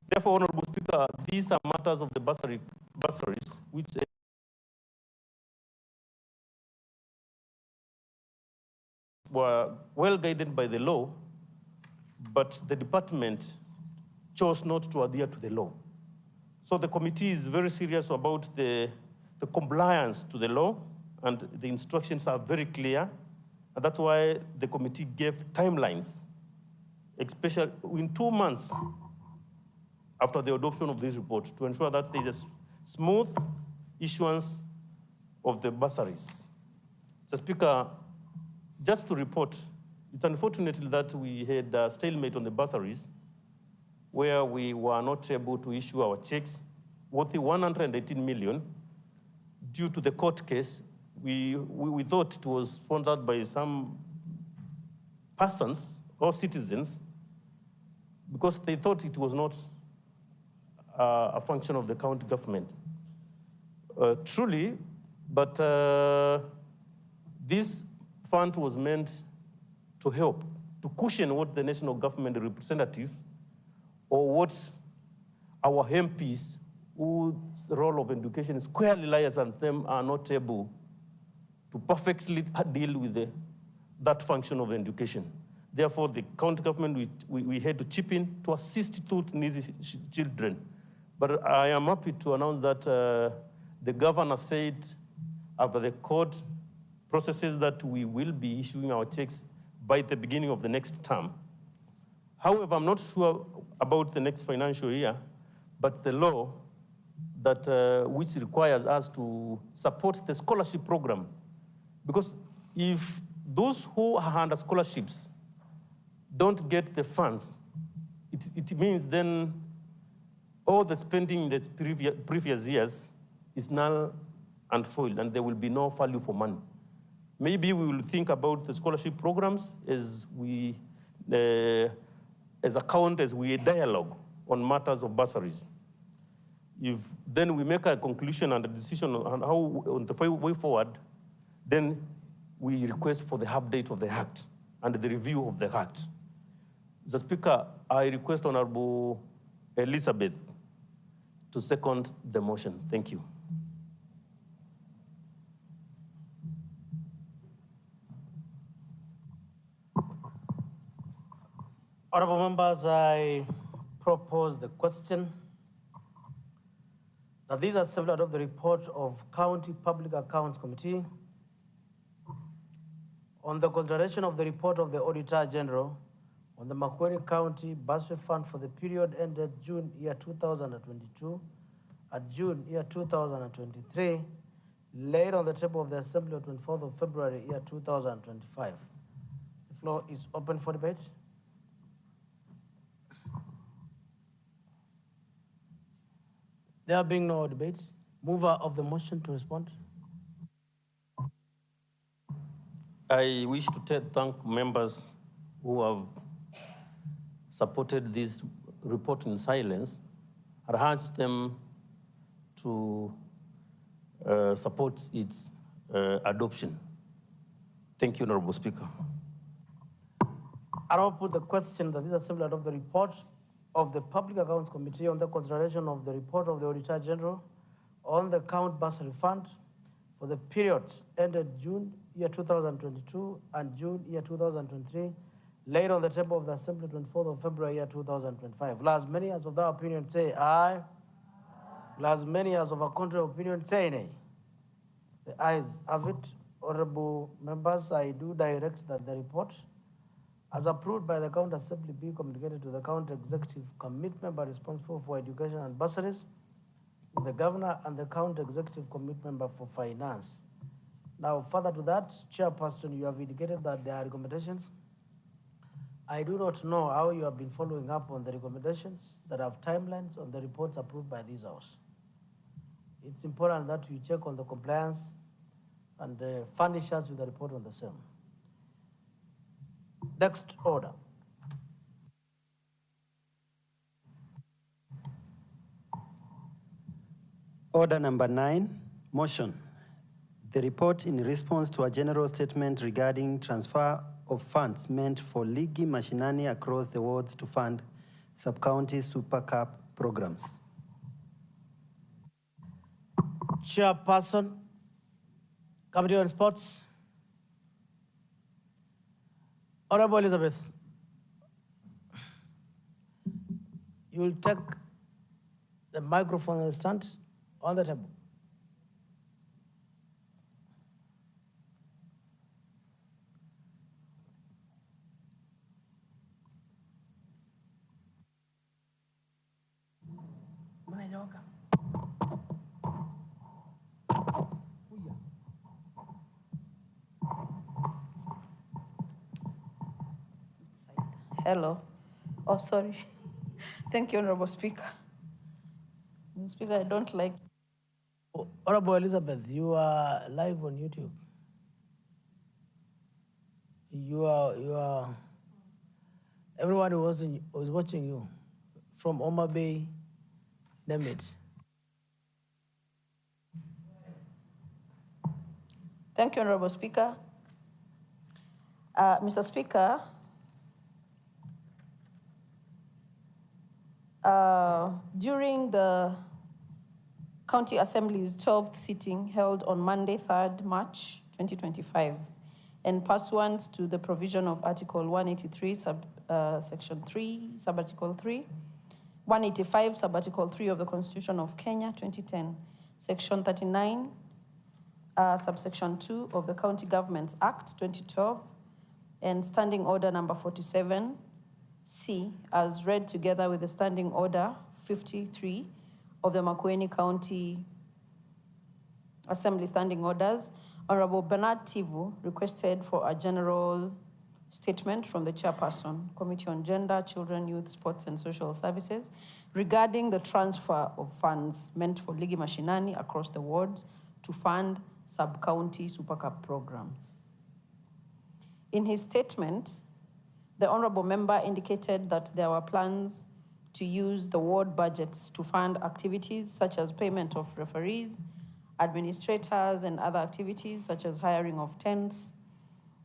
Therefore, Honorable Speaker, these are matters of the bursaries which were well guided by the law, but the department chose not to adhere to the law. So the committee is very serious about the compliance to the law, and the instructions are very clear. And that's why the committee gave timelines, especially in 2 months after the adoption of this report, to ensure that there is a smooth issuance of the bursaries. So, Speaker, just to report, it's unfortunately that we had a stalemate on the bursaries, where we were not able to issue our checks worth 118 million due to the court case. We thought it was sponsored by some persons or citizens because they thought it was not a function of the county government. Truly, but this fund was meant to help, to cushion what the national government representative or what our MPs, whose role of education is squarely lies and them are not able to perfectly deal with that function of education. Therefore, the county government, we had to chip in to assist to needy children. But I am happy to announce that the governor said after the court processes that we will be issuing our checks by the beginning of the next term. However, I'm not sure about the next financial year, but the law that which requires us to support the scholarship program. Because if those who are under scholarships don't get the funds, it means then all the spending in the previous years is null and void, and there will be no value for money. Maybe we will think about the scholarship programs as we, as we dialogue on matters of bursaries. If then we make a conclusion and a decision on how, on the way forward, then we request for the update of the Act and the review of the Act. Mr. Speaker, I request Honorable Elizabeth to second the motion. Thank you. Honorable members, I propose the question that these are several of the report of County Public Accounts Committee on the consideration of the report of the Auditor General on the Makueni County Bursary Fund for the period ended June year 2022 and June year 2023, laid on the table of the Assembly on 24th of February year 2025. The floor is open for debate. There being no debate, mover of the motion to respond. I wish to thank members who have supported this report in silence. I urge them to support its adoption. Thank you, Honorable Speaker. I will put the question that this Assembly adopt the report of the Public Accounts Committee on the consideration of the report of the Auditor General on the County Bursary Fund for the period ended June year 2022 and June year 2023, laid on the table of the Assembly 24th of February year 2025. Will as many as of their opinion say aye. Will as many as of a contrary opinion say nay. The ayes have it. Honorable members, I do direct that the report, as approved by the County Assembly, be communicated to the County Executive Committee member responsible for education and bursaries, the Governor, and the County Executive Committee member for finance. Now, further to that, Chairperson, you have indicated that there are recommendations. I do not know how you have been following up on the recommendations that have timelines on the reports approved by this House. It's important that you check on the compliance and furnish us with the report on the same. Next order. Order number 9, motion. The report in response to a general statement regarding transfer of funds meant for Ligi Mashinani across the wards to fund sub-county Super Cup programs. Chairperson, Committee on Sports. Honorable Elizabeth, you will take the microphone and stand on the table. Hello. Oh, sorry. Thank you, Honorable Speaker. Mr. Speaker, I don't like. Honorable Elizabeth, you are live on YouTube. You are. Everyone who is watching you, from Oma Bay, name it. Thank you, Honorable Speaker. Mr. Speaker, during the County Assembly's 12th sitting held on Monday, 3rd March 2025, and pursuant to the provision of Article 183, Section 3, Subarticle 3, 185, Subarticle 3 of the Constitution of Kenya, 2010, Section 39, Subsection 2 of the County Governments Act, 2012, and Standing Order number 47C, as read together with the Standing Order 53 of the Makueni County Assembly Standing Orders, Honorable Bernard Tivu requested for a general statement from the chairperson, Committee on Gender, Children, Youth, Sports and Social Services, regarding the transfer of funds meant for Ligi Mashinani across the wards to fund sub-county Super Cup programs. In his statement, the honorable member indicated that there were plans to use the ward budgets to fund activities such as payment of referees, administrators, and other activities such as hiring of tents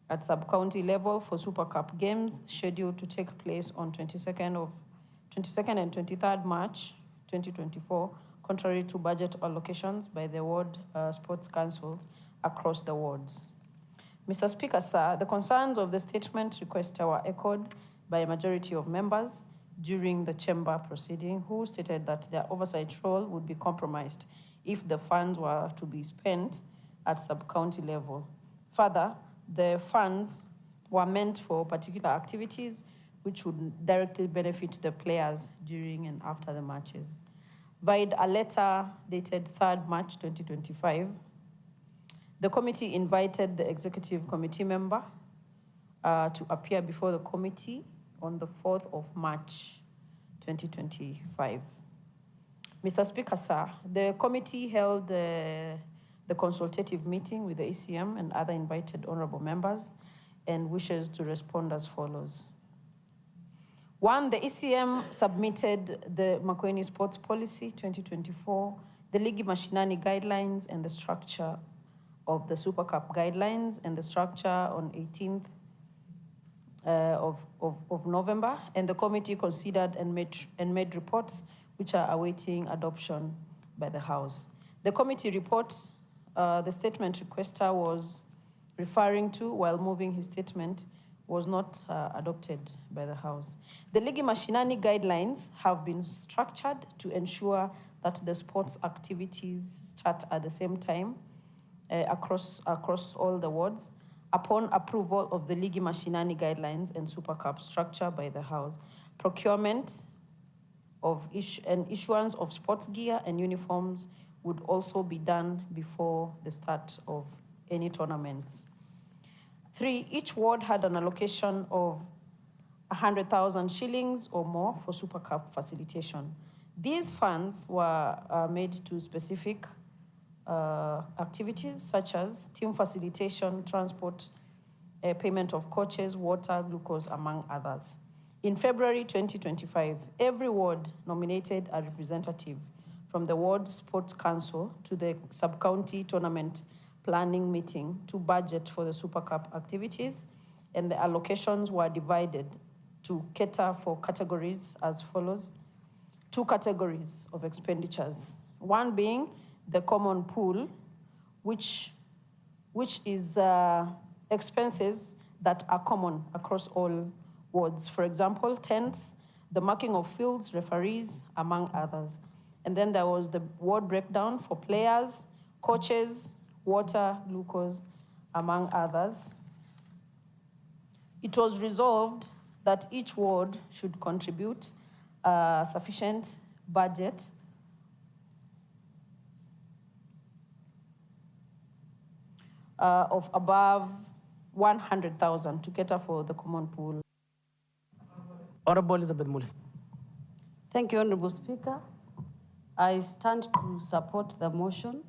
at sub-county level for Super Cup games scheduled to take place on 22nd and 23rd March 2024, contrary to budget allocations by the ward sports councils across the wards. Mr. Speaker, sir, the concerns of the statement requester were echoed by a majority of members during the chamber proceeding, who stated that their oversight role would be compromised if the funds were to be spent at sub-county level. Further, the funds were meant for particular activities which would directly benefit the players during and after the matches. Via a letter dated 3rd March 2025, the committee invited the executive committee member to appear before the committee on the 4th of March 2025. Mr. Speaker, sir, the committee held the consultative meeting with the ECM and other invited honorable members and wishes to respond as follows. One, the ECM submitted the Makueni Sports Policy 2024, the Ligi Mashinani guidelines and the structure of the Super Cup guidelines and the structure on 18th of November, and the committee considered and made reports which are awaiting adoption by the House. The committee report, the statement requester was referring to while moving his statement, was not adopted by the House. The Ligi Mashinani guidelines have been structured to ensure that the sports activities start at the same time across all the wards, upon approval of the Ligi Mashinani guidelines and Super Cup structure by the House. Procurement of and issuance of sports gear and uniforms would also be done before the start of any tournaments. 3, each ward had an allocation of 100,000 shillings or more for Super Cup facilitation. These funds were made to specific activities such as team facilitation, transport, payment of coaches, water, glucose, among others. In February 2025, every ward nominated a representative from the Ward Sports Council to the sub-county tournament planning meeting to budget for the Super Cup activities, and the allocations were divided to cater for categories as follows. 2 categories of expenditures. One being the common pool, which is expenses that are common across all wards. For example, tents, the marking of fields, referees, among others. And then there was the ward breakdown for players, coaches, water, glucose, among others. It was resolved that each ward should contribute a sufficient budget of above 100,000 to cater for the common pool. Honorable Elizabeth Muli. Thank you, Honorable Speaker. I stand to support the motion,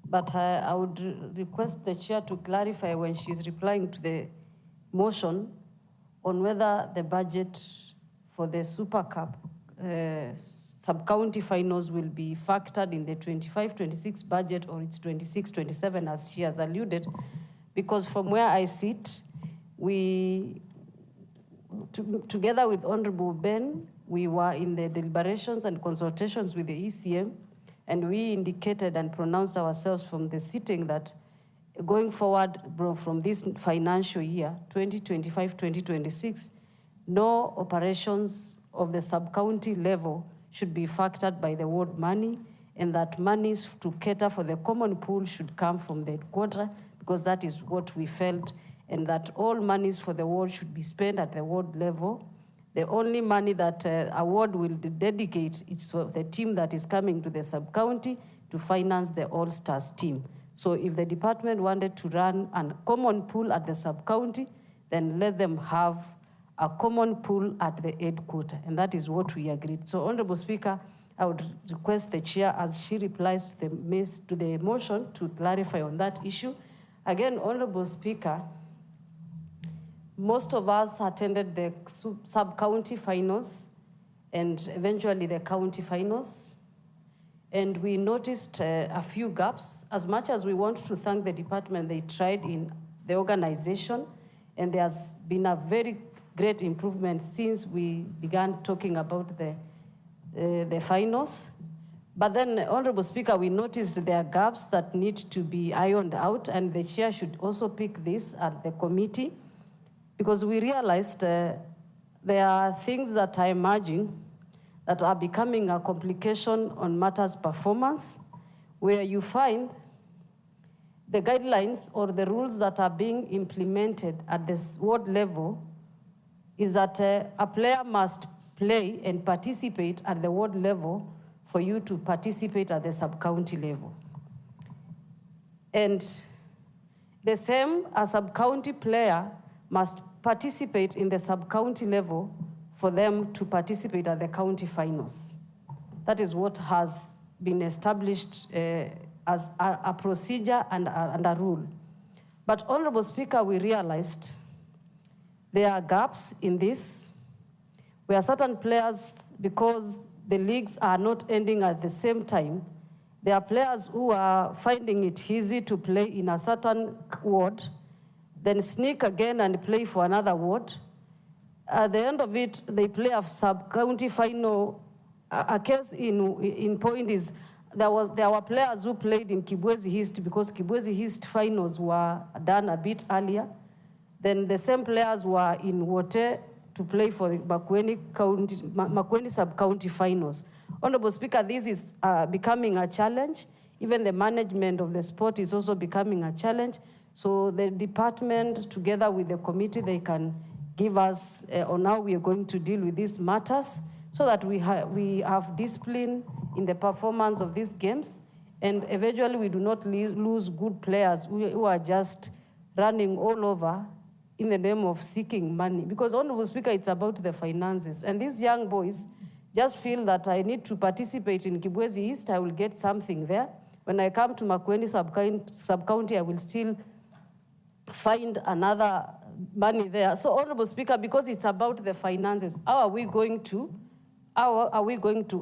but I would request the chair to clarify when she's replying to the motion on whether the budget for the Super Cup sub-county finals will be factored in the 25-26 budget or it's 26-27 as she has alluded, because from where I sit, we, together with Honorable Ben, we were in the deliberations and consultations with the ECM, and we indicated and pronounced ourselves from the sitting that going forward from this financial year, 2025-2026, no operations of the sub-county level should be factored by the ward money, and that monies to cater for the common pool should come from the headquarters, because that is what we felt, and that all monies for the ward should be spent at the ward level. The only money that a ward will dedicate is for the team that is coming to the sub-county to finance the All-Stars team. So if the department wanted to run a common pool at the sub-county, then let them have a common pool at the headquarters, and that is what we agreed. So, Honorable Speaker, I would request the chair, as she replies to the motion, to clarify on that issue. Again, Honorable Speaker, most of us attended the sub-county finals and eventually the county finals, and we noticed a few gaps. As much as we want to thank the department, they tried in the organization, and there has been a very great improvement since we began talking about the finals. But then, Honorable Speaker, we noticed there are gaps that need to be ironed out, and the chair should also pick this at the committee, because we realized there are things that are emerging that are becoming a complication on matters performance, where you find the guidelines or the rules that are being implemented at this ward level is that a player must play and participate at the ward level for you to participate at the sub-county level. And the same, a sub-county player must participate in the sub-county level for them to participate at the county finals. That is what has been established as a procedure and a rule. But, Honorable Speaker, we realized there are gaps in this, where certain players, because the leagues are not ending at the same time, there are players who are finding it easy to play in a certain ward, then sneak again and play for another ward. At the end of it, they play a sub-county final. A case in point is there were players who played in Kibwezi East because Kibwezi East finals were done a bit earlier. Then the same players were in Wote to play for the Makueni sub-county finals. Honorable Speaker, this is becoming a challenge. Even the management of the sport is also becoming a challenge. So the department, together with the committee, they can give us on how we are going to deal with these matters so that we have discipline in the performance of these games, and eventually we do not lose good players who are just running all over in the name of seeking money. Because, Honorable Speaker, it's about the finances. And these young boys just feel that I need to participate in Kibwezi East, I will get something there. When I come to Makueni sub-county, I will still find another money there. So, Honorable Speaker, because it's about the finances, how are we going to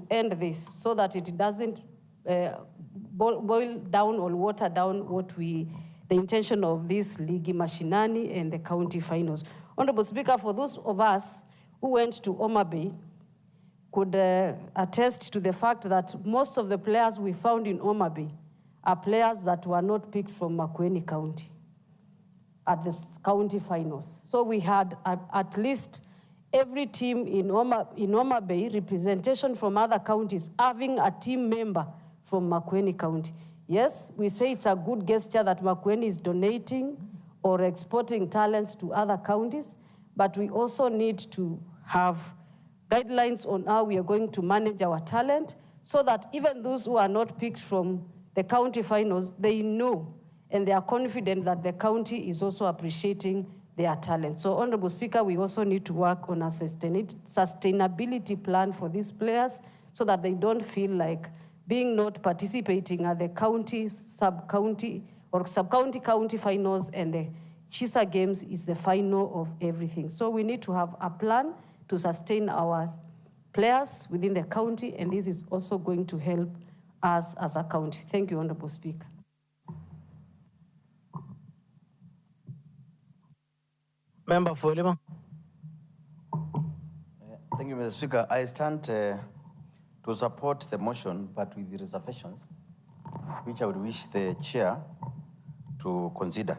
end this so that it doesn't boil down or water down the intention of this league machinani and the county finals? Honorable Speaker, for those of us who went to Homa Bay could attest to the fact that most of the players we found in Homa Bay are players that were not picked from Makueni County at the county finals. So we had at least every team in Homa Bay, representation from other counties, having a team member from Makueni County. Yes, we say it's a good gesture that Makueni is donating or exporting talents to other counties, but we also need to have guidelines on how we are going to manage our talent so that even those who are not picked from the county finals, they know and they are confident that the county is also appreciating their talent. So, Honorable Speaker, we also need to work on a sustainability plan for these players so that they don't feel like being not participating at the county, sub-county, or sub-county county finals, and the Chisa Games is the final of everything. So we need to have a plan to sustain our players within the county, and this is also going to help us as a county. Thank you, Honorable Speaker. Member for Lima. Thank you, Mr. Speaker. I stand to support the motion, but with the reservations, which I would wish the chair to consider.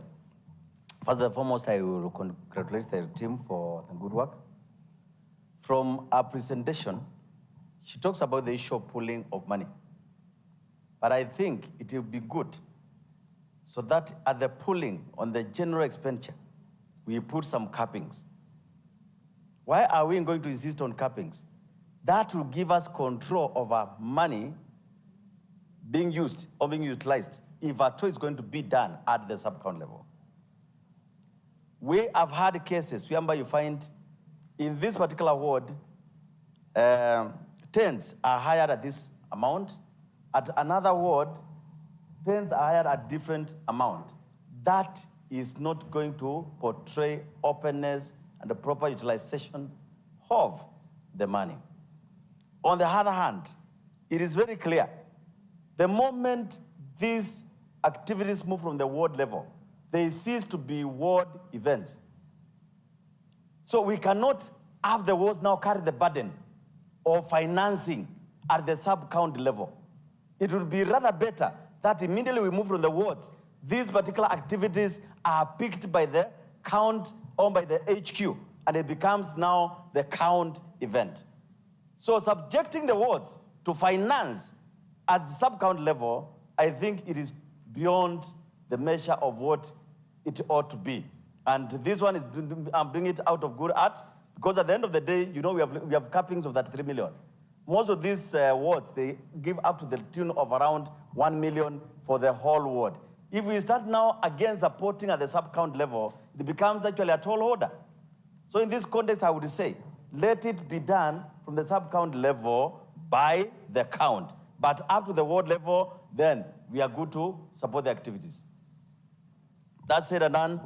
First and foremost, I will congratulate the team for the good work. From our presentation, she talks about the issue of pooling of money. But I think it will be good so that at the pooling on the general expenditure, we put some cappings. Why are we going to insist on cappings? That will give us control over money being used or being utilized if at all it's going to be done at the sub-county level. We have had cases whereby you find in this particular ward, tents are hired at this amount. At another ward, tents are hired at different amount. That is not going to portray openness and the proper utilization of the money. On the other hand, it is very clear, the moment these activities move from the ward level, they cease to be ward events. So we cannot have the wards now carry the burden of financing at the sub-county level. It would be rather better that immediately we move from the wards, these particular activities are picked by the count or by the HQ, and it becomes now the count event. So subjecting the wards to finance at the sub-county level, I think it is beyond the measure of what it ought to be. And this one is, I'm bringing it out of good art, because at the end of the day, you know, we have cappings of that 3 million. Most of these wards, they give up to the tune of around 1 million for the whole ward. If we start now again supporting at the sub-county level, it becomes actually a tall order. So in this context, I would say, let it be done from the sub-county level by the count. But up to the ward level, then we are good to support the activities. That said and done,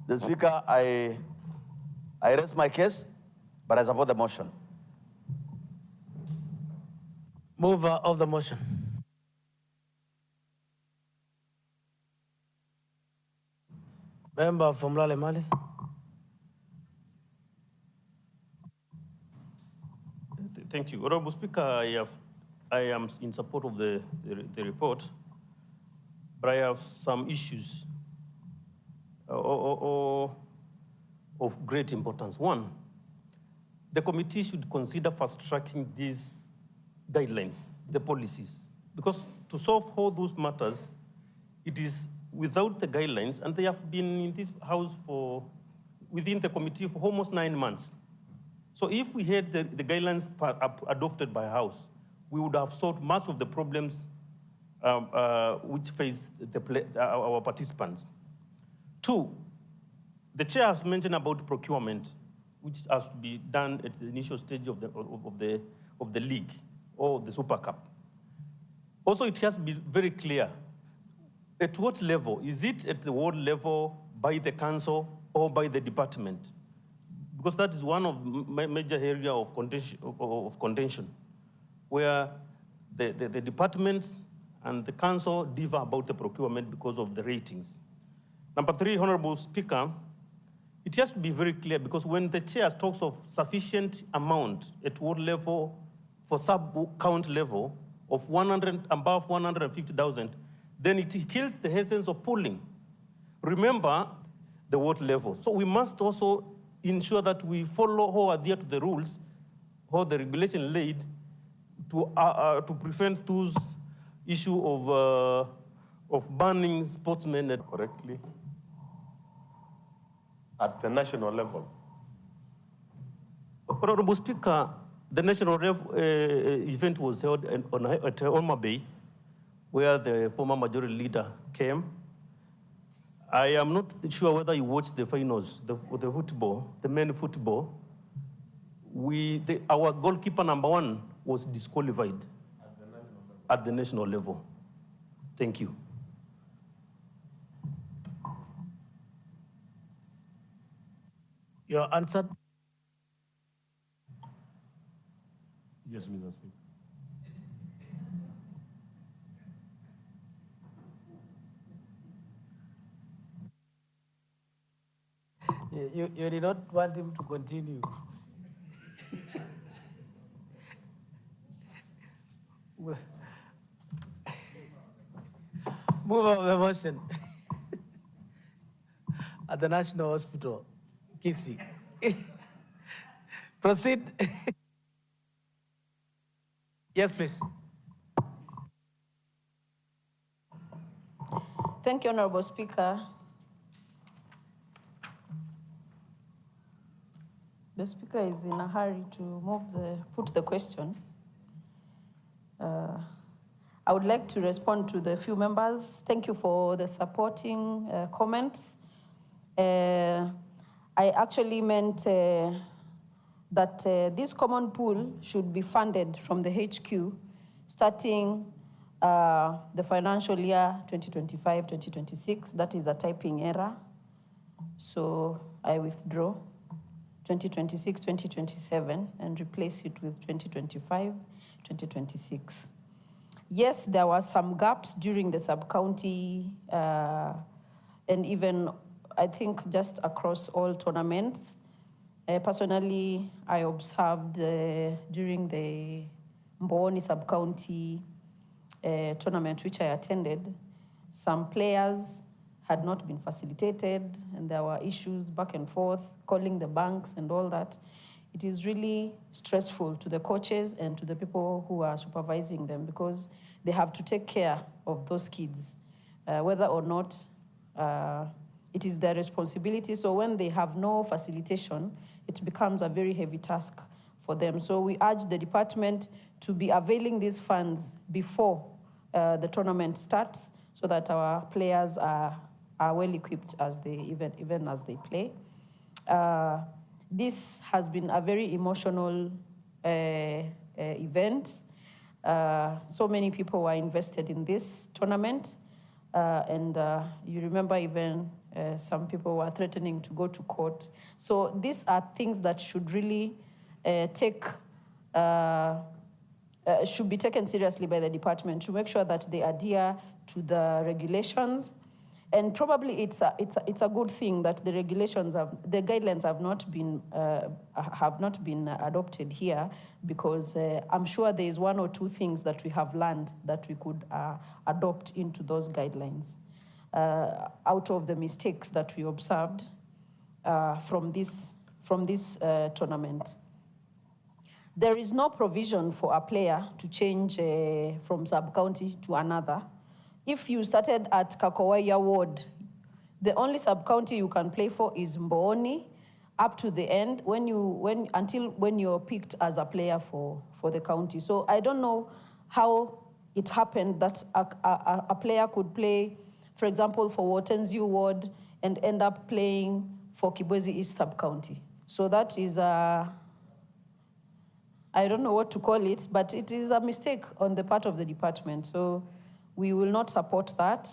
the Speaker, I rest my case, but I support the motion. Mover of the motion. Member from Lale Mali. Thank you. Honorable Speaker, I am in support of the report, but I have some issues of great importance. One, the committee should consider fast-tracking these guidelines, the policies, because to solve all those matters, it is without the guidelines, and they have been in this house within the committee for almost 9 months. So if we had the guidelines adopted by House, we would have solved much of the problems which face our participants. Two, the chair has mentioned about procurement, which has to be done at the initial stage of the league or the Super Cup. Also, it has to be very clear at what level. Is it at the ward level, by the council, or by the department? Because that is one of major area of contention, where the departments and the council differ about the procurement because of the ratings. Number three, Honorable Speaker, it has to be very clear, because when the chair talks of sufficient amount at ward level for sub-count level of above 150,000, then it kills the essence of pooling. Remember the ward level. So we must also ensure that we follow or adhere to the rules or the regulation laid to prevent those issue of banning sportsmen correctly. At the national level. Honorable Speaker, the national event was held at Homa Bay, where the former majority leader came. I am not sure whether you watched the finals, the football, the men football. Our goalkeeper #1 was disqualified at the national level. Thank you. Your answer? Yes, Mr. Speaker. You did not want him to continue. Move on the motion. At the National Hospital, Kisi. Proceed. Yes, please. Thank you, Honorable Speaker. The Speaker is in a hurry to put the question. I would like to respond to the few members. Thank you for the supporting comments. I actually meant that this common pool should be funded from the HQ starting the financial year 2025-2026. That is a typing error. So I withdraw 2026-2027 and replace it with 2025-2026. Yes, there were some gaps during the sub-county and even, I think, just across all tournaments. Personally, I observed during the Mboni sub-county tournament, which I attended, some players had not been facilitated, and there were issues back and forth, calling the banks and all that. It is really stressful to the coaches and to the people who are supervising them because they have to take care of those kids, whether or not it is their responsibility. So when they have no facilitation, it becomes a very heavy task for them. So we urge the department to be availing these funds before the tournament starts so that our players are well equipped as they even as they play. This has been a very emotional event. So many people were invested in this tournament. And you remember even some people were threatening to go to court. So these are things that should really should be taken seriously by the department to make sure that they adhere to the regulations. And probably it's a good thing that the guidelines have not been adopted here, because I'm sure there is one or two things that we have learned that we could adopt into those guidelines out of the mistakes that we observed from this tournament. There is no provision for a player to change from sub-county to another. If you started at Kakowaya Ward, the only sub-county you can play for is Mboni up to the end until when you're picked as a player for the county. So I don't know how it happened that a player could play, for example, for Watenziu Ward and end up playing for Kibwezi East sub-county. So that is I don't know what to call it, but it is a mistake on the part of the department. So we will not support that.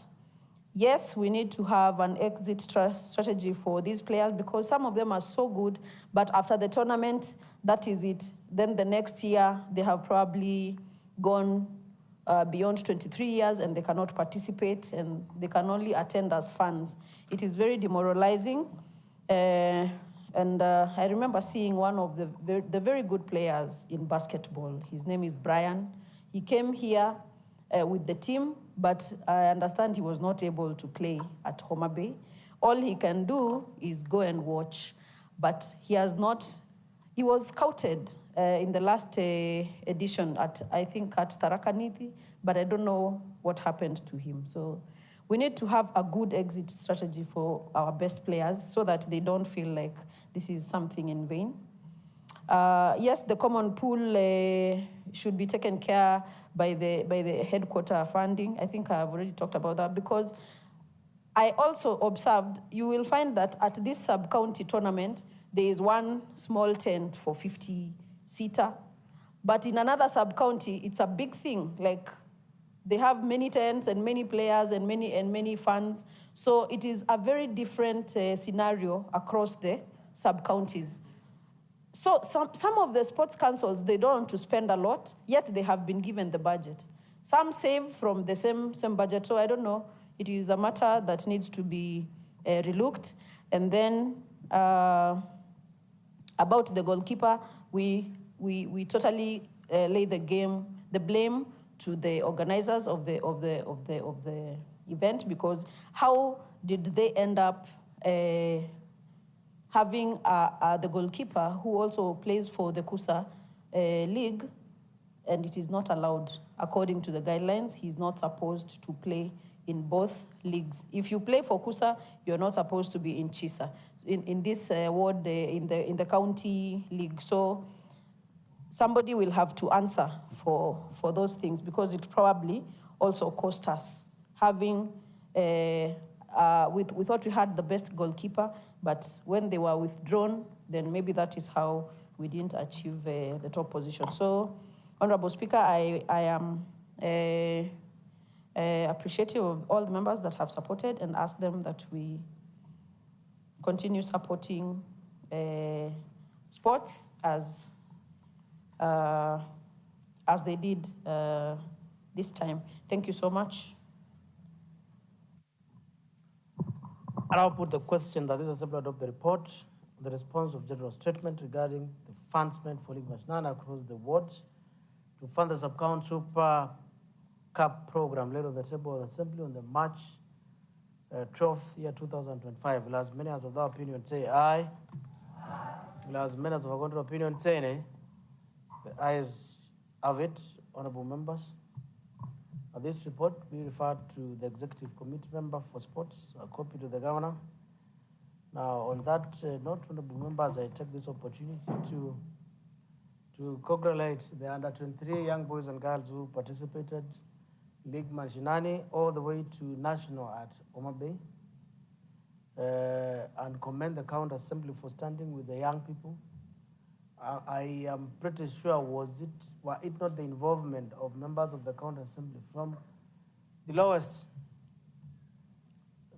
Yes, we need to have an exit strategy for these players because some of them are so good, but after the tournament, that is it. Then the next year, they have probably gone beyond 23 years and they cannot participate and they can only attend as fans. It is very demoralizing. And I remember seeing one of the very good players in basketball. His name is Brian. He came here with the team, but I understand he was not able to play at Homa Bay. All he can do is go and watch, but he was scouted in the last edition I think at Tharaka-Nithi, but I don't know what happened to him. So we need to have a good exit strategy for our best players so that they don't feel like this is something in vain. Yes, the common pool should be taken care by the headquarter funding. I think I've already talked about that because I also observed, you will find that at this sub-county tournament, there is one small tent for 50-seater, But in another sub-county, it's a big thing. Like, they have many tents and many players and many funds. So it is a very different scenario across the sub-counties. So some of the sports councils, they don't want to spend a lot, yet they have been given the budget. Some save from the same budget. So I don't know. It is a matter that needs to be relooked. And then about the goalkeeper, we totally lay the blame to the organizers of the event, because how did they end up having the goalkeeper who also plays for the KUSA league, and it is not allowed according to the guidelines. He's not supposed to play in both leagues. If you play for KUSA, you're not supposed to be in CHISA, in this ward, in the county league. So somebody will have to answer for those things, because it probably also cost us having, we thought we had the best goalkeeper, but when they were withdrawn, then maybe that is how we didn't achieve the top position. So, Honorable Speaker, I am appreciative of all the members that have supported, and ask them that we continue supporting sports as they did this time. Thank you so much. And I'll put the question that this assembly adopt the report, the response of general statement regarding the funds spent for League Mashinana across the wards to fund the sub-county Super Cup program laid on the table of the assembly on the March 12th, year 2025. Will as many as of that opinion say aye? Will as many as of a contrary opinion say nay? The ayes have it, honorable members. This report be referred to the Executive Committee member for sports, a copy to the governor. Now, on that note, honorable members, I take this opportunity to congratulate the under-23 young boys and girls who participated League Mashinani all the way to national at Homa Bay, and commend the County Assembly for standing with the young people. I am pretty sure were it not the involvement of members of the County Assembly from the lowest,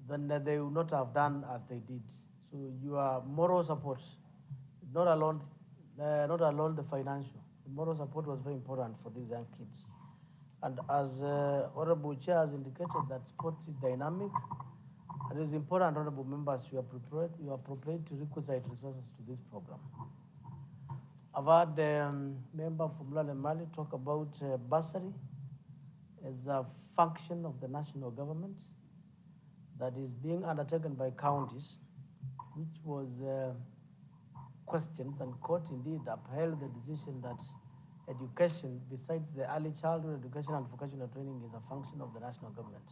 then they would not have done as they did. So your moral support, not alone the financial, the moral support was very important for these young kids. And as Honorable Chair has indicated, that sports is dynamic, and it is important, honorable members, you are prepared to requisite resources to this program. I've had member from Lale Mali talk about bursary as a function of the national government that is being undertaken by counties, which was questioned, and court indeed upheld the decision that education, besides the early childhood education and vocational training, is a function of the national government.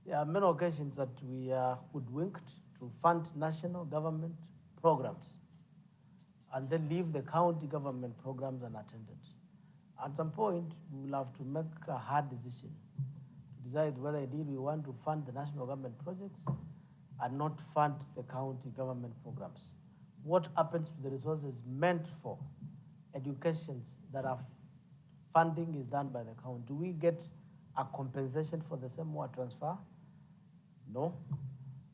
There are many occasions that we are hoodwinked to fund national government programs and then leave the county government programs unattended. At some point, we will have to make a hard decision to decide whether indeed we want to fund the national government projects and not fund the county government programs. What happens to the resources meant for educations that are funding is done by the county? Do we get a compensation for the same wire transfer? No.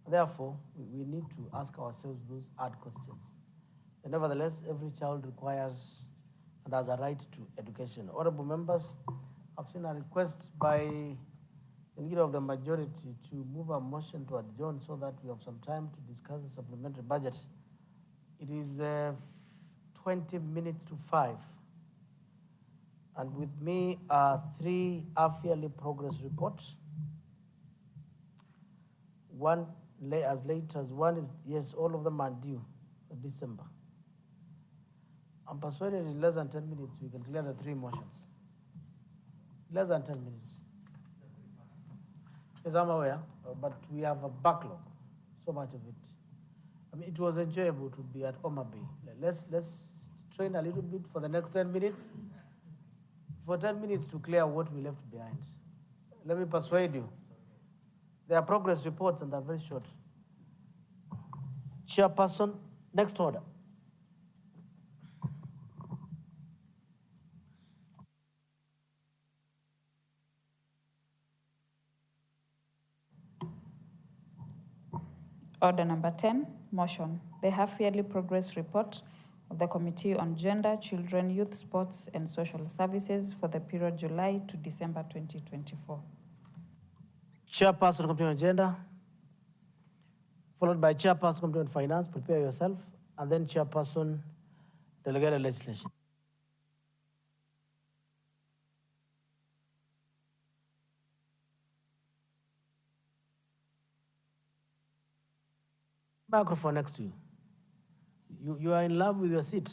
Therefore, we need to ask ourselves those hard questions. And nevertheless, every child requires and has a right to education. Honorable members, I've seen a request by the leader of the majority to move a motion to adjourn so that we have some time to discuss the supplementary budget. It is 20 minutes to 5. And with me are 3 half-yearly progress reports. One as late as one is, yes, all of them are due for December. I'm persuaded in less than 10 minutes we can clear the 3 motions. Less than 10 minutes. Yes, I'm aware, but we have a backlog, so much of it. I mean, it was enjoyable to be at Homa Bay. Let's train a little bit for the next 10 minutes. For 10 minutes to clear what we left behind. Let me persuade you. There are progress reports and they're very short. Chairperson, next order. Order number 10, motion. The half-yearly progress report of the Committee on Gender, Children, Youth, Sports and Social Services for the period July to December 2024. Chairperson, Committee on Gender, followed by Chairperson, Committee on Finance. Prepare yourself, and then Chairperson, Delegated Legislation. Microphone next to you. You are in love with your seat.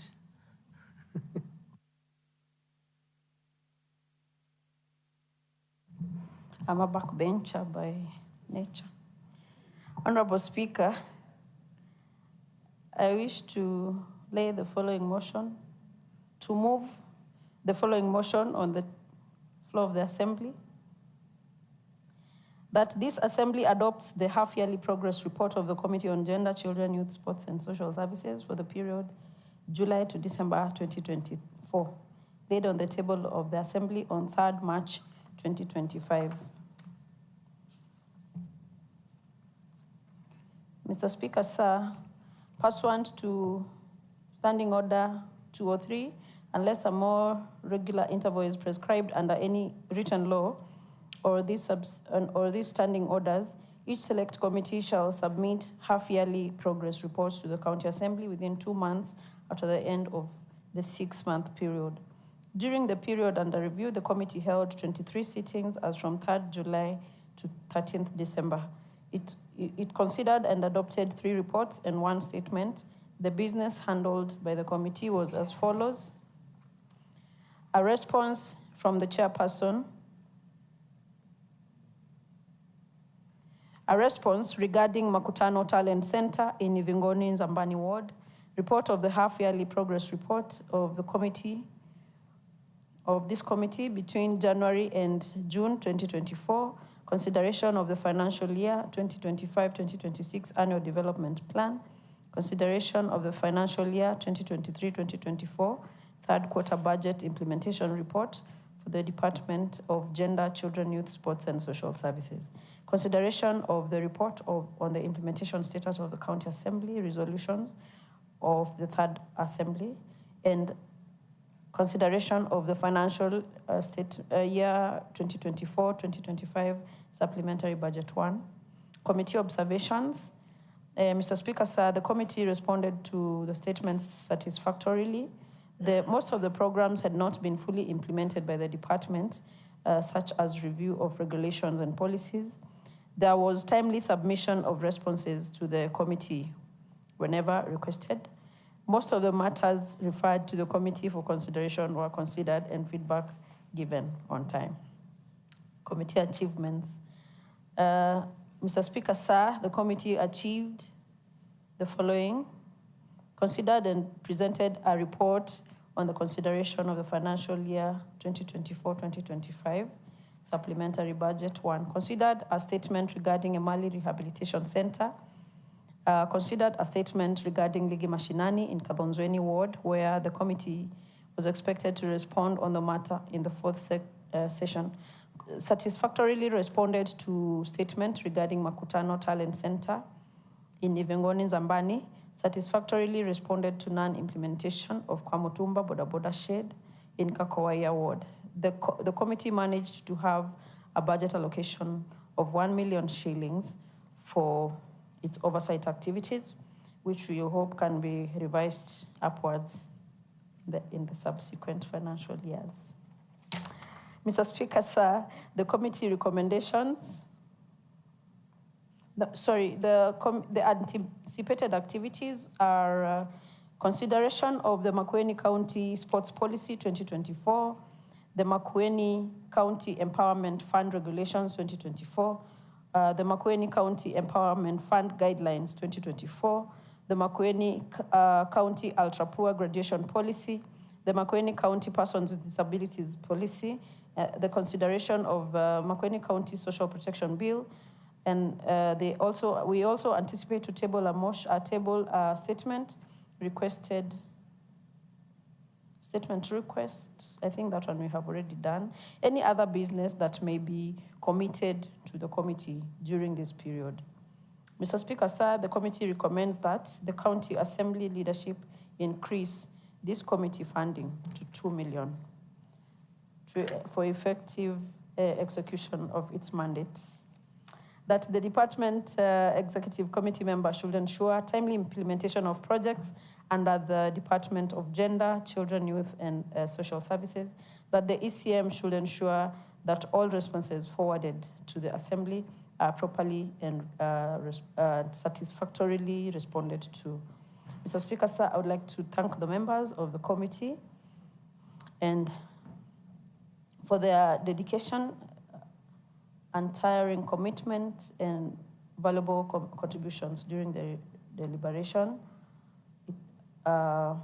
I'm a backbencher by nature. Honorable Speaker, I wish to lay the following motion, to move the following motion on the floor of the Assembly, that this Assembly adopts the half-yearly progress report of the Committee on Gender, Children, Youth, Sports and Social Services for the period July to December 2024, laid on the table of the Assembly on 3rd March 2025. Mr. Speaker, sir, pursuant to Standing Order 203, unless a more regular interval is prescribed under any written law, or these standing orders, each select committee shall submit half-yearly progress reports to the County Assembly within 2 months after the end of the 6-month period. During the period under review, the committee held 23 sittings as from 3rd July to 13th December. It considered and adopted 3 reports and 1 statement. The business handled by the committee was as follows: a response from the chairperson, a response regarding Makutano Talent Center in Ivingoni, Zambani Ward, report of the half-yearly progress report of the committee, of this committee between January and June 2024, consideration of the financial year 2025-2026 annual development plan, consideration of the financial year 2023-2024 third quarter budget implementation report for the Department of Gender, Children, Youth, Sports and Social Services, consideration of the report on the implementation status of the County Assembly resolutions of the Third Assembly, and consideration of the financial year 2024-2025 supplementary budget 1. Committee observations. Mr. Speaker, sir, the committee responded to the statements satisfactorily. Most of the programs had not been fully implemented by the department, such as review of regulations and policies. There was timely submission of responses to the committee whenever requested. Most of the matters referred to the committee for consideration were considered and feedback given on time. Committee achievements. Mr. Speaker, sir, the committee achieved the following: considered and presented a report on the consideration of the financial year 2024-2025 supplementary budget 1, considered a statement regarding a Mali Rehabilitation Center, considered a statement regarding Ligi Mashinani in Kadhonzweni Ward, where the committee was expected to respond on the matter in the 4th session, satisfactorily responded to statement regarding Makutano Talent Center in Ivingoni, Zambani, satisfactorily responded to non-implementation of Kwamutumba Boda Boda Shed in Kakowaya Ward. The committee managed to have a budget allocation of 1 million shillings for its oversight activities, which we hope can be revised upwards in the subsequent financial years. Mr. Speaker, sir, the committee recommendations, the anticipated activities are consideration of the Makueni County Sports Policy 2024, the Makueni County Empowerment Fund Regulations 2024, the Makueni County Empowerment Fund Guidelines 2024, the Makueni County Ultra Poor Graduation Policy, the Makueni County Persons with Disabilities Policy, the consideration of Makueni County Social Protection Bill, and we also anticipate to table a statement requests. I think that one we have already done. Any other business that may be committed to the committee during this period. Mr. Speaker, sir, the committee recommends that the County Assembly leadership increase this committee funding to 2 million for effective execution of its mandates. That the department executive committee member should ensure timely implementation of projects under the Department of Gender, Children, Youth, and Social Services. That the ECM should ensure that all responses forwarded to the Assembly are properly and satisfactorily responded to. Mr. Speaker, sir, I would like to thank the members of the committee and for their dedication, untiring commitment, and valuable contributions during the deliberation. On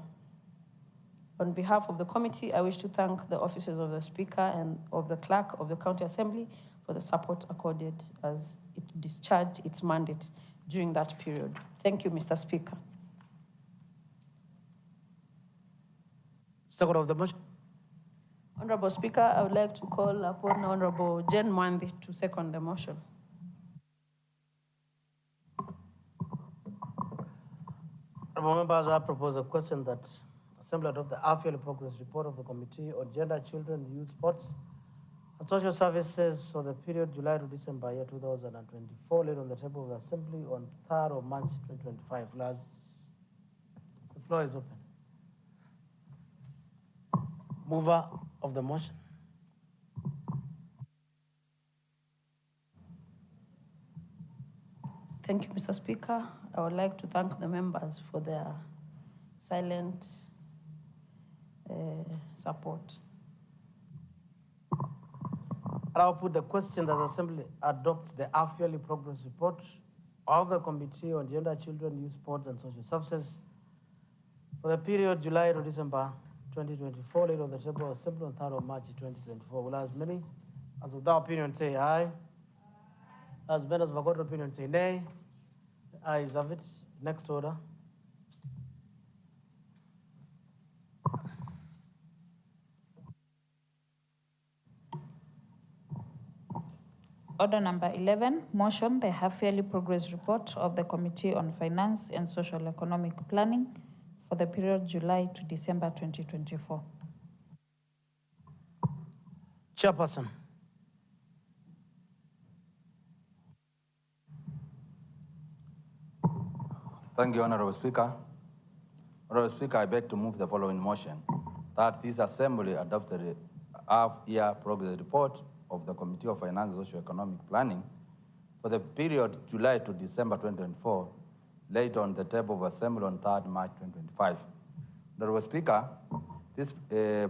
behalf of the committee, I wish to thank the officers of the Speaker and of the Clerk of the County Assembly for the support accorded as it discharged its mandate during that period. Thank you, Mr. Speaker. Second of the motion. Honorable Speaker, I would like to call upon Honorable Jane Mwandi to second the motion. Honorable members, I propose a question that Assembly adopt the half-yearly progress report of the Committee on Gender, Children, Youth, Sports, and Social Services for the period July to December year 2024, laid on the table of the Assembly on 3rd of March 2025. The floor is open. Mover of the motion. Thank you, Mr. Speaker. I would like to thank the members for their silent support. I'll put the question that the Assembly adopts the half-yearly progress report of the Committee on Gender, Children, Youth, Sports, and Social Services for the period July to December 2024, laid on the table of Assembly on 3rd of March 2024. Will as many as without opinion say aye? As many as without opinion say nay? The ayes have it. Next order. Order number 11, motion the half-yearly progress report of the Committee on Finance and Social Economic Planning for the period July to December 2024. Chairperson. Thank you, Honorable Speaker. Honorable Speaker, I beg to move the following motion, that this Assembly adopts the half-year progress report of the Committee of Finance and Socio-Economic Planning for the period July to December 2024, laid on the table of Assembly on 3rd March 2025. Honorable Speaker, this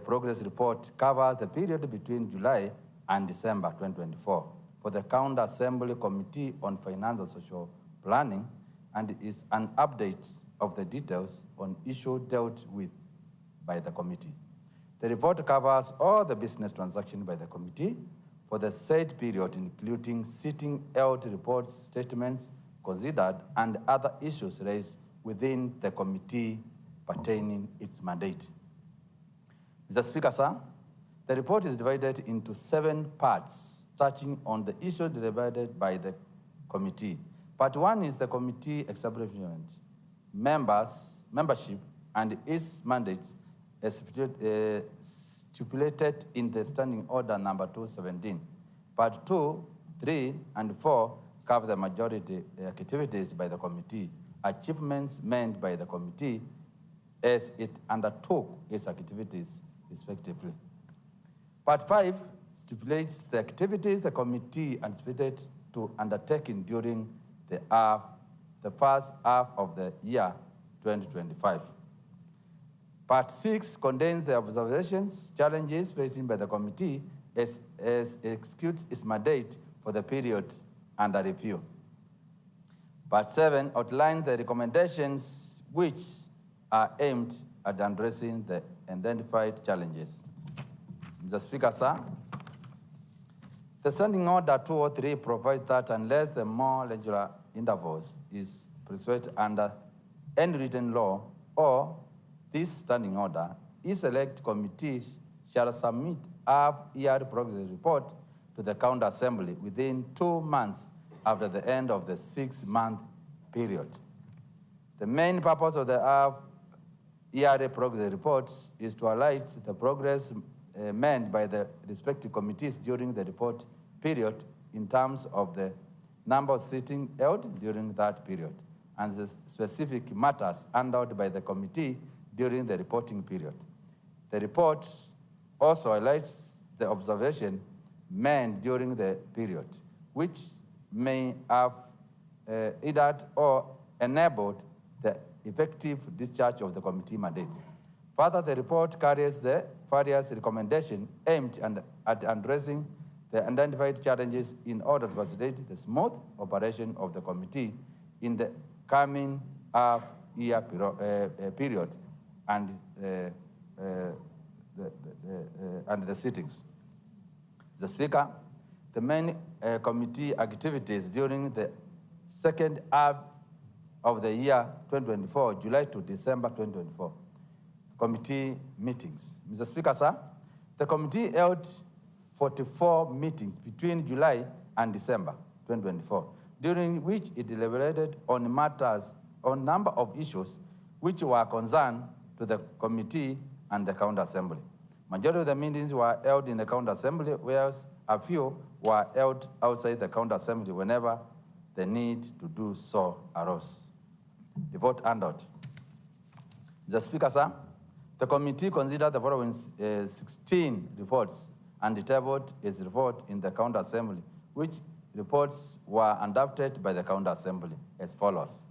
progress report covers the period between July and December 2024 for the County Assembly Committee on Finance and Social Planning, and is an update of the details on issues dealt with by the committee. The report covers all the business transactions by the committee for the said period, including sitting held reports, statements considered, and other issues raised within the committee pertaining its mandate. Mr. Speaker, sir, the report is divided into 7 parts, touching on the issues deliberated by the committee. Part 1 is the committee establishment, membership, and its mandates as stipulated in the Standing Order number 217. Part 2, 3, and 4 cover the majority activities by the committee, achievements made by the committee as it undertook its activities respectively. Part 5 stipulates the activities the committee anticipated to undertaking during the first half of the year 2025. Part 6 contains the observations, challenges facing by the committee as it executes its mandate for the period under review. Part 7 outlines the recommendations which are aimed at addressing the identified challenges. Mr. Speaker, sir, the Standing Order 203 provides that unless the more regular intervals is prescribed under any written law or this standing order, each select committee shall submit half-year progress report to the County Assembly within 2 months after the end of the 6-month period. The main purpose of the ERA progress reports is to highlight the progress made by the respective committees during the report period in terms of the number of sittings held during that period and the specific matters handled by the committee during the reporting period. The report also highlights the observation made during the period, which may have hindered or enabled the effective discharge of the committee mandates. Further, the report carries the various recommendations aimed at addressing the identified challenges in order to facilitate the smooth operation of the committee in the coming year period and the sittings. The Speaker, the main committee activities during the second half of the year 2024, July to December 2024. Committee meetings. Mr. Speaker, sir, the committee held 44 meetings between July and December 2024, during which it deliberated on matters, on number of issues which were concerned to the committee and the County Assembly. Majority of the meetings were held in the County Assembly, whereas a few were held outside the County Assembly whenever the need to do so arose. The vote handout. The Speaker, sir, the committee considered the following 16 reports and tabled its report in the County Assembly, which reports were adopted by the County Assembly as follows.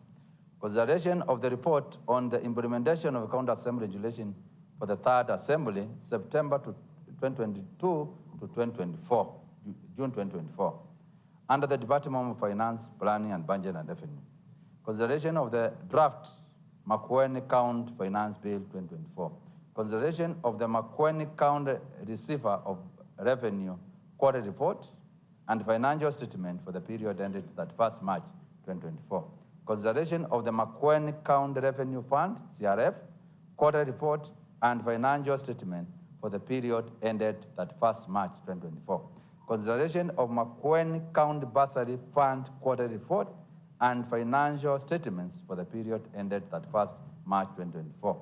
Consideration of the report on the implementation of County Assembly regulation for the Third Assembly, September 2022 to 2024, June 2024, under the Department of Finance, Planning and Budget and Revenue. Consideration of the draft Makueni County Finance Bill 2024. Consideration of the Makueni County Receiver of Revenue Quarter Report and Financial Statement for the period ended 31st March 2024. Consideration of the Makueni County Revenue Fund, CRF, Quarter Report and Financial Statement for the period ended 31st March 2024. Consideration of Makueni County Bursary Fund Quarter Report and Financial Statements for the period ended 31st March 2024.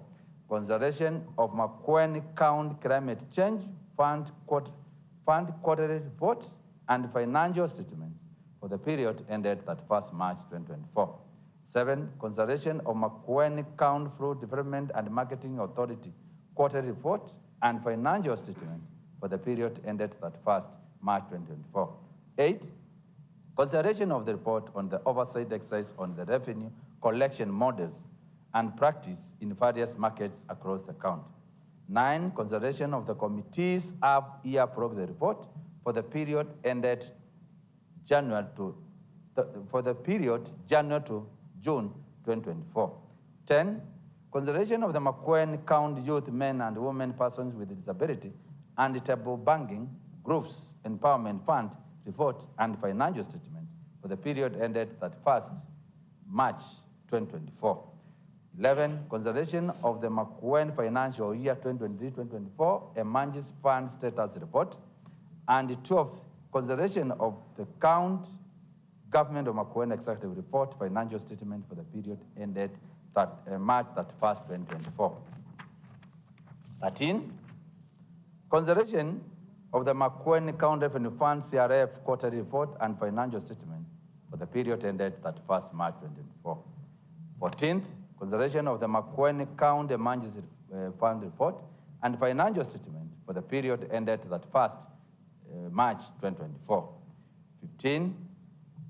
Consideration of Makueni County Climate Change Fund Quarterly Report and Financial Statements for the period ended 31st March 2024. 7. Consideration of Makueni County Fruit Development and Marketing Authority Quarterly Report and Financial Statement for the period ended 31st March 2024. 8. Consideration of the report on the oversight exercise on the revenue collection models and practice in various markets across the county. 9. Consideration of the committee's half-year progress report for the period ended January to June 2024. 10. Consideration of the Makueni County Youth Men and Women Persons with Disability and Table Banking Groups Empowerment Fund report and financial statement for the period ended 31st March 2024. 11. Consideration of the Makueni Financial Year 2023-2024 Emergency Fund Status Report. And 12. Consideration of the County Government of Makueni Executive Report Financial Statement for the period ended March 31st, 2024. 13. Consideration of the Makueni County Revenue Fund CRF Quarterly Report and Financial Statement for the period ended 31st March 2024. 14th. Consideration of the Makueni County Emergency Fund Report and Financial Statement for the period ended 31st March 2024. 15.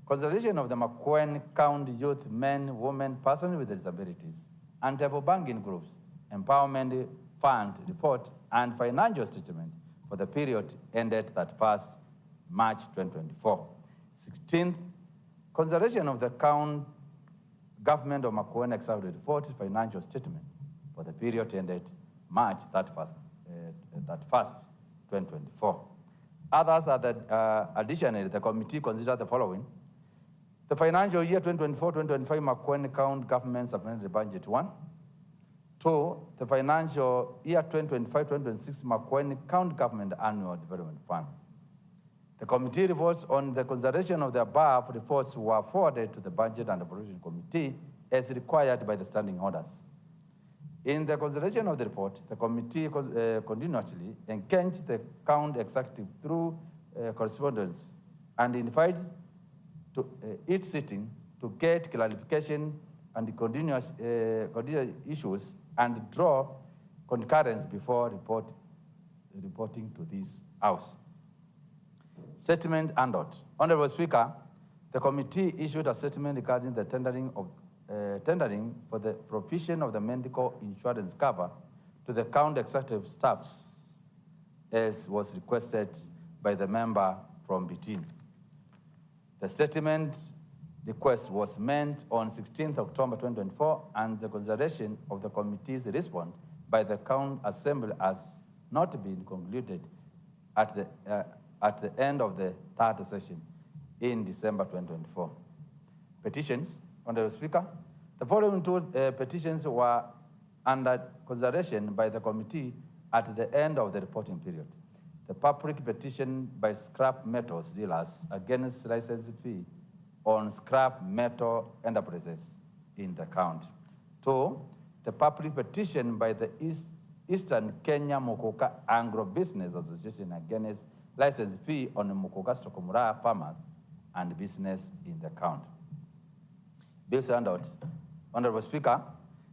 Consideration of the Makueni County Youth Men, Women, Persons with Disabilities, and Table Banking Groups Empowerment Fund Report and Financial Statement for the period ended 31st March 2024. 16th. Consideration of the County Government of Makueni Executive Report Financial Statement for the period ended March 31st, 2024. Others are that, additionally, the committee considered the following. The financial year 2024-2025 Makueni County Government Supplementary Budget 1. 2. The financial year 2025-2026 Makueni County Government Annual Development Fund. The committee reports on the consideration of the above reports were forwarded to the Budget and Appropriation Committee as required by the standing orders. In the consideration of the report, the committee continuously engaged the county executive through correspondence and invited to each sitting to get clarification and continuous issues and draw concurrence before reporting to this House. Statement handled. Honorable Speaker, the committee issued a statement regarding the tendering for the provision of the medical insurance cover to the county executive staffs, as was requested by the member from Bitin. The statement request was meant on 16th October 2024, and the consideration of the committee's response by the county assembly has not been concluded at the end of the third session in December 2024. Petitions. Honorable Speaker, the following two petitions were under consideration by the committee at the end of the reporting period. The public petition by scrap metals dealers against license fee on scrap metal enterprises in the county. 2, the public petition by the Eastern Kenya Mukoka Agro-Business Association against license fee on Mukoka Stokomura farmers and business in the county. Bills handled. Honorable Speaker,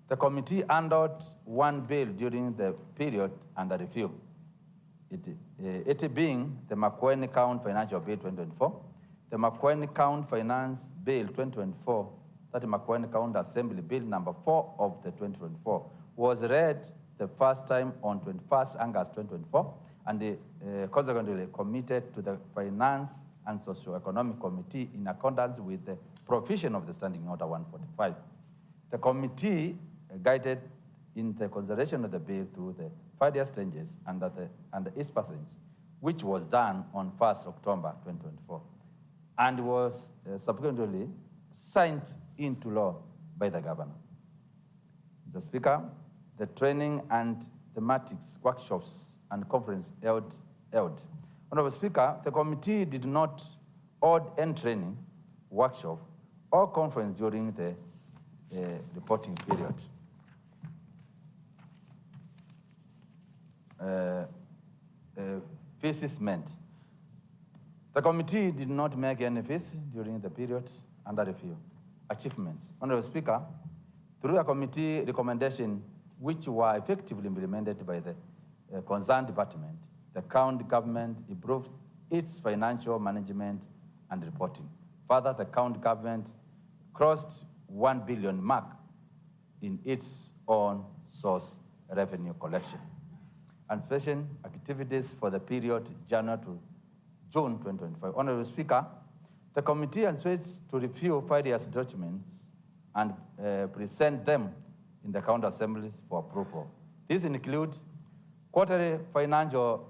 the committee handled one bill during the period under review, it being the Makueni County Financial Bill 2024, the Makueni County Finance Bill 2024, that Makueni County Assembly Bill number 4 of the 2024, was read the first time on 21st August 2024, and consequently committed to the Finance and Socio-Economic Committee in accordance with the provision of the Standing Order 145. The committee guided in the consideration of the bill through the 5-year stages under its passage, which was done on 1st October 2024, and was subsequently signed into law by the governor. Mr. Speaker, the training and thematics workshops and conference held. Honorable Speaker, the committee did not hold any training, workshop, or conference during the reporting period. Fees meant. The committee did not make any fees during the period under review. Achievements. Honorable Speaker, through a committee recommendation which were effectively implemented by the concerned department, the county government improved its financial management and reporting. Further, the county government crossed 1 billion mark in its own source revenue collection. And special activities for the period January to June 2025. Honorable Speaker, the committee anticipates to review 5 years documents and present them in the county assemblies for approval. These include quarterly financial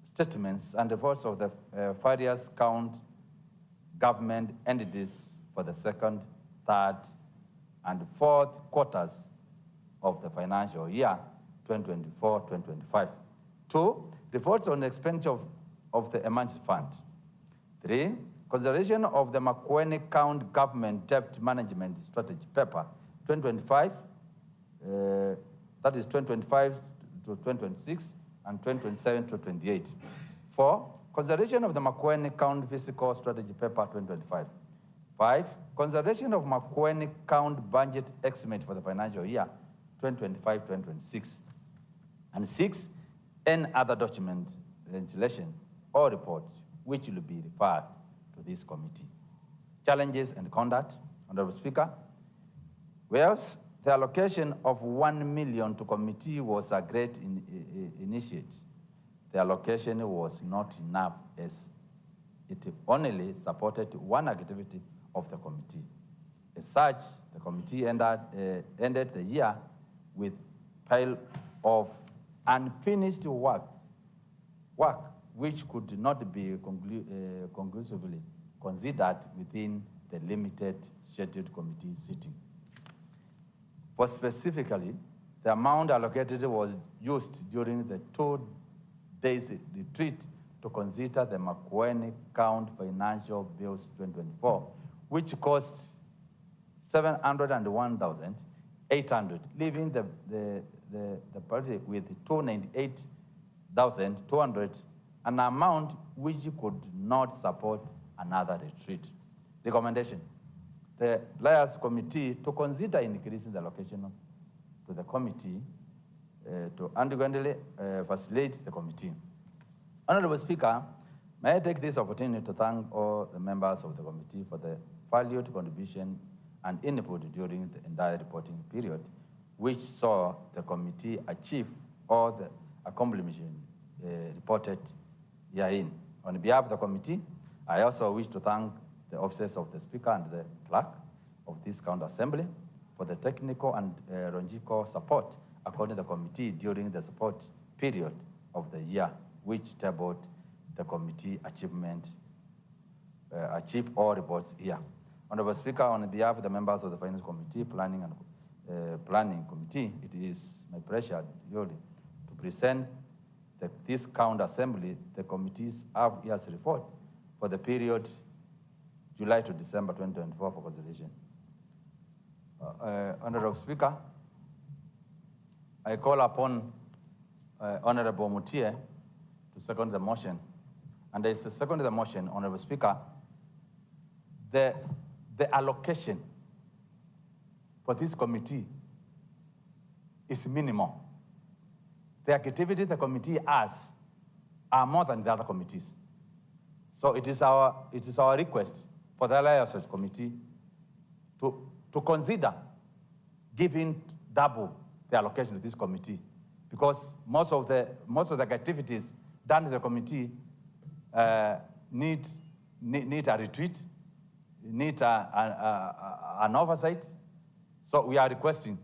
statements and reports of the 5 years county government entities for the second, third, and fourth quarters of the financial year 2024-2025. 2, reports on the expenditure of the emergency fund. 3, consideration of the Makueni County Government Debt Management Strategy Paper 2025, that is 2025 to 2026 and 2027 to 2028. 4, consideration of the Makueni County Fiscal Strategy Paper 2025. 5, consideration of Makueni County Budget Estimate for the financial year 2025-2026. And 6, any other document, legislation, or report which will be referred to this committee. Challenges and conduct. Honorable Speaker, whereas the allocation of 1 million to committee was a great initiative, the allocation was not enough as it only supported one activity of the committee. As such, the committee ended the year with a pile of unfinished work which could not be conclusively considered within the limited scheduled committee sitting. For specifically, the amount allocated was used during the 2 days retreat to consider the Makueni County Financial Bills 2024, which costs 701,800, leaving the party with 298,200, an amount which could not support another retreat. Recommendation: the Liars Committee to consider increasing the allocation to the committee to adequately facilitate the committee. Honorable Speaker, may I take this opportunity to thank all the members of the committee for the valued contribution and input during the entire reporting period, which saw the committee achieve all the accomplishments reported herein. On behalf of the committee, I also wish to thank the officers of the Speaker and the Clerk of this County Assembly for the technical and logistical support according to the committee during the support period of the year, which tabled the committee achievement, achieve all reports here. Honorable Speaker, on behalf of the members of the Finance Committee, Planning and Planning Committee, it is my pleasure really to present this County Assembly the committee's half-year's report for the period July to December 2024 for consideration. Honorable Speaker, I call upon Honorable Mutie to second the motion. And I second the motion, Honorable Speaker, the allocation for this committee is minimal. The activity the committee has are more than the other committees. So it is our request for the Liaison Committee to consider giving double the allocation to this committee, because most of the activities done in the committee need a retreat, need an oversight. So we are requesting,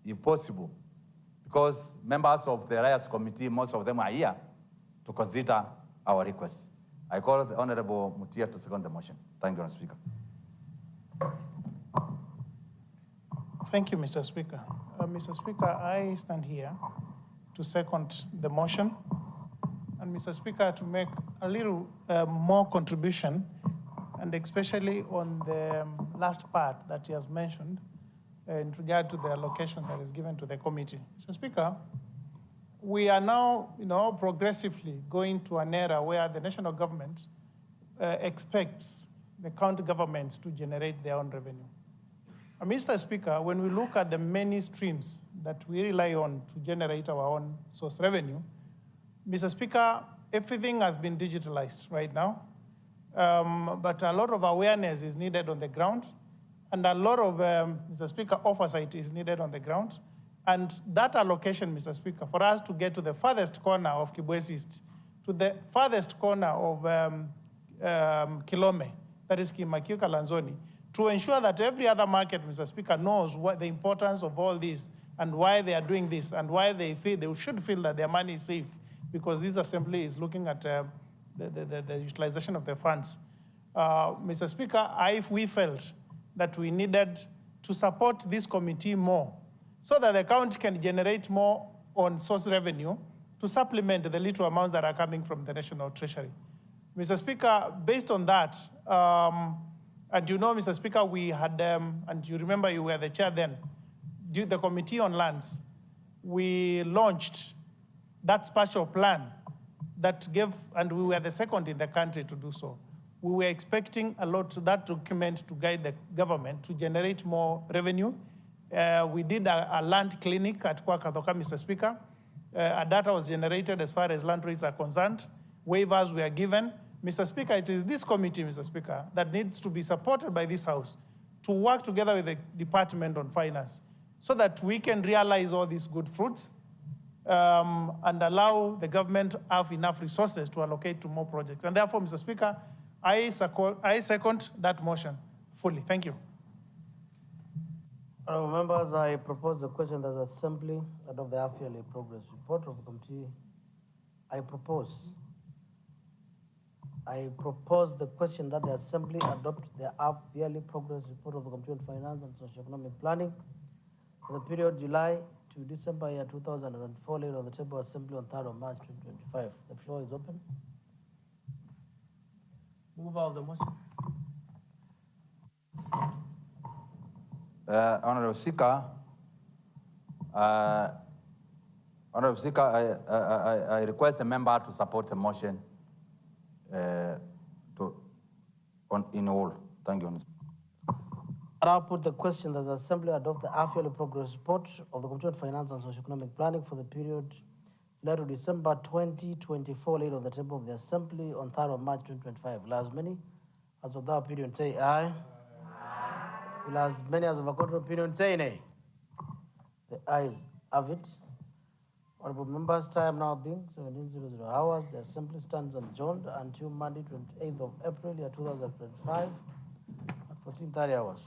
if possible, because members of the Liaison Committee, most of them are here, to consider our request. I call the Honorable Mutia to second the motion. Thank you, Mr. Speaker. Thank you, Mr. Speaker. Mr. Speaker, I stand here to second the motion. And Mr. Speaker, to make a little more contribution, and especially on the last part that he has mentioned in regard to the allocation that is given to the committee. Mr. Speaker, we are now, progressively going to an era where the national government expects the county governments to generate their own revenue. Mr. Speaker, when we look at the many streams that we rely on to generate our own source revenue, Mr. Speaker, everything has been digitalized right now, but a lot of awareness is needed on the ground, and a lot of, Mr. Speaker, oversight is needed on the ground. And that allocation, Mr. Speaker, for us to get to the farthest corner of Kibwezi East, to the farthest corner of Kilome, that is Kimakiuka Lanzoni, to ensure that every other market, Mr. Speaker, knows what the importance of all this and why they are doing this and why they should feel that their money is safe, because this assembly is looking at the utilization of the funds. Mr. Speaker, we felt that we needed to support this committee more so that the county can generate more on source revenue to supplement the little amounts that are coming from the National Treasury. Mr. Speaker, based on that, and Mr. Speaker, we had, and you remember you were the chair then, the Committee on Lands, we launched that spatial plan that gave, and we were the second in the country to do so. We were expecting a lot of that document to guide the government to generate more revenue. We did a land clinic at Kwakathoka, Mr. Speaker. Data was generated as far as land rates are concerned. Waivers were given. Mr. Speaker, it is this committee, Mr. Speaker, that needs to be supported by this House to work together with the Department on Finance so that we can realize all these good fruits and allow the government to have enough resources to allocate to more projects. And therefore, Mr. Speaker, I second that motion fully. Thank you. Honourable members, I propose the question that the Assembly adopt the half-yearly progress report of the committee. I propose the question that the Assembly adopt the half-yearly progress report of the Committee on Finance and Socio-Economic Planning for the period July to December year 2004, laid on the table of Assembly on 3rd of March 2025. The floor is open. Mover of the motion. Honorable Speaker, Honorable Speaker, I request the member to support the motion in all. Thank you, Honorable Speaker. I'll put the question that the Assembly adopt the half-yearly progress report of the Committee on Finance and Socio-Economic Planning for the period July to December 2024, laid on the table of the Assembly on 3rd of March 2025. Will as many as of that opinion say aye? Aye. Will as many as of a contrary opinion say nay? The ayes have it. Honorable members, time now being 17:00 hours, the Assembly stands adjourned until Monday, 28th of April, year 2025, at 14:30 hours.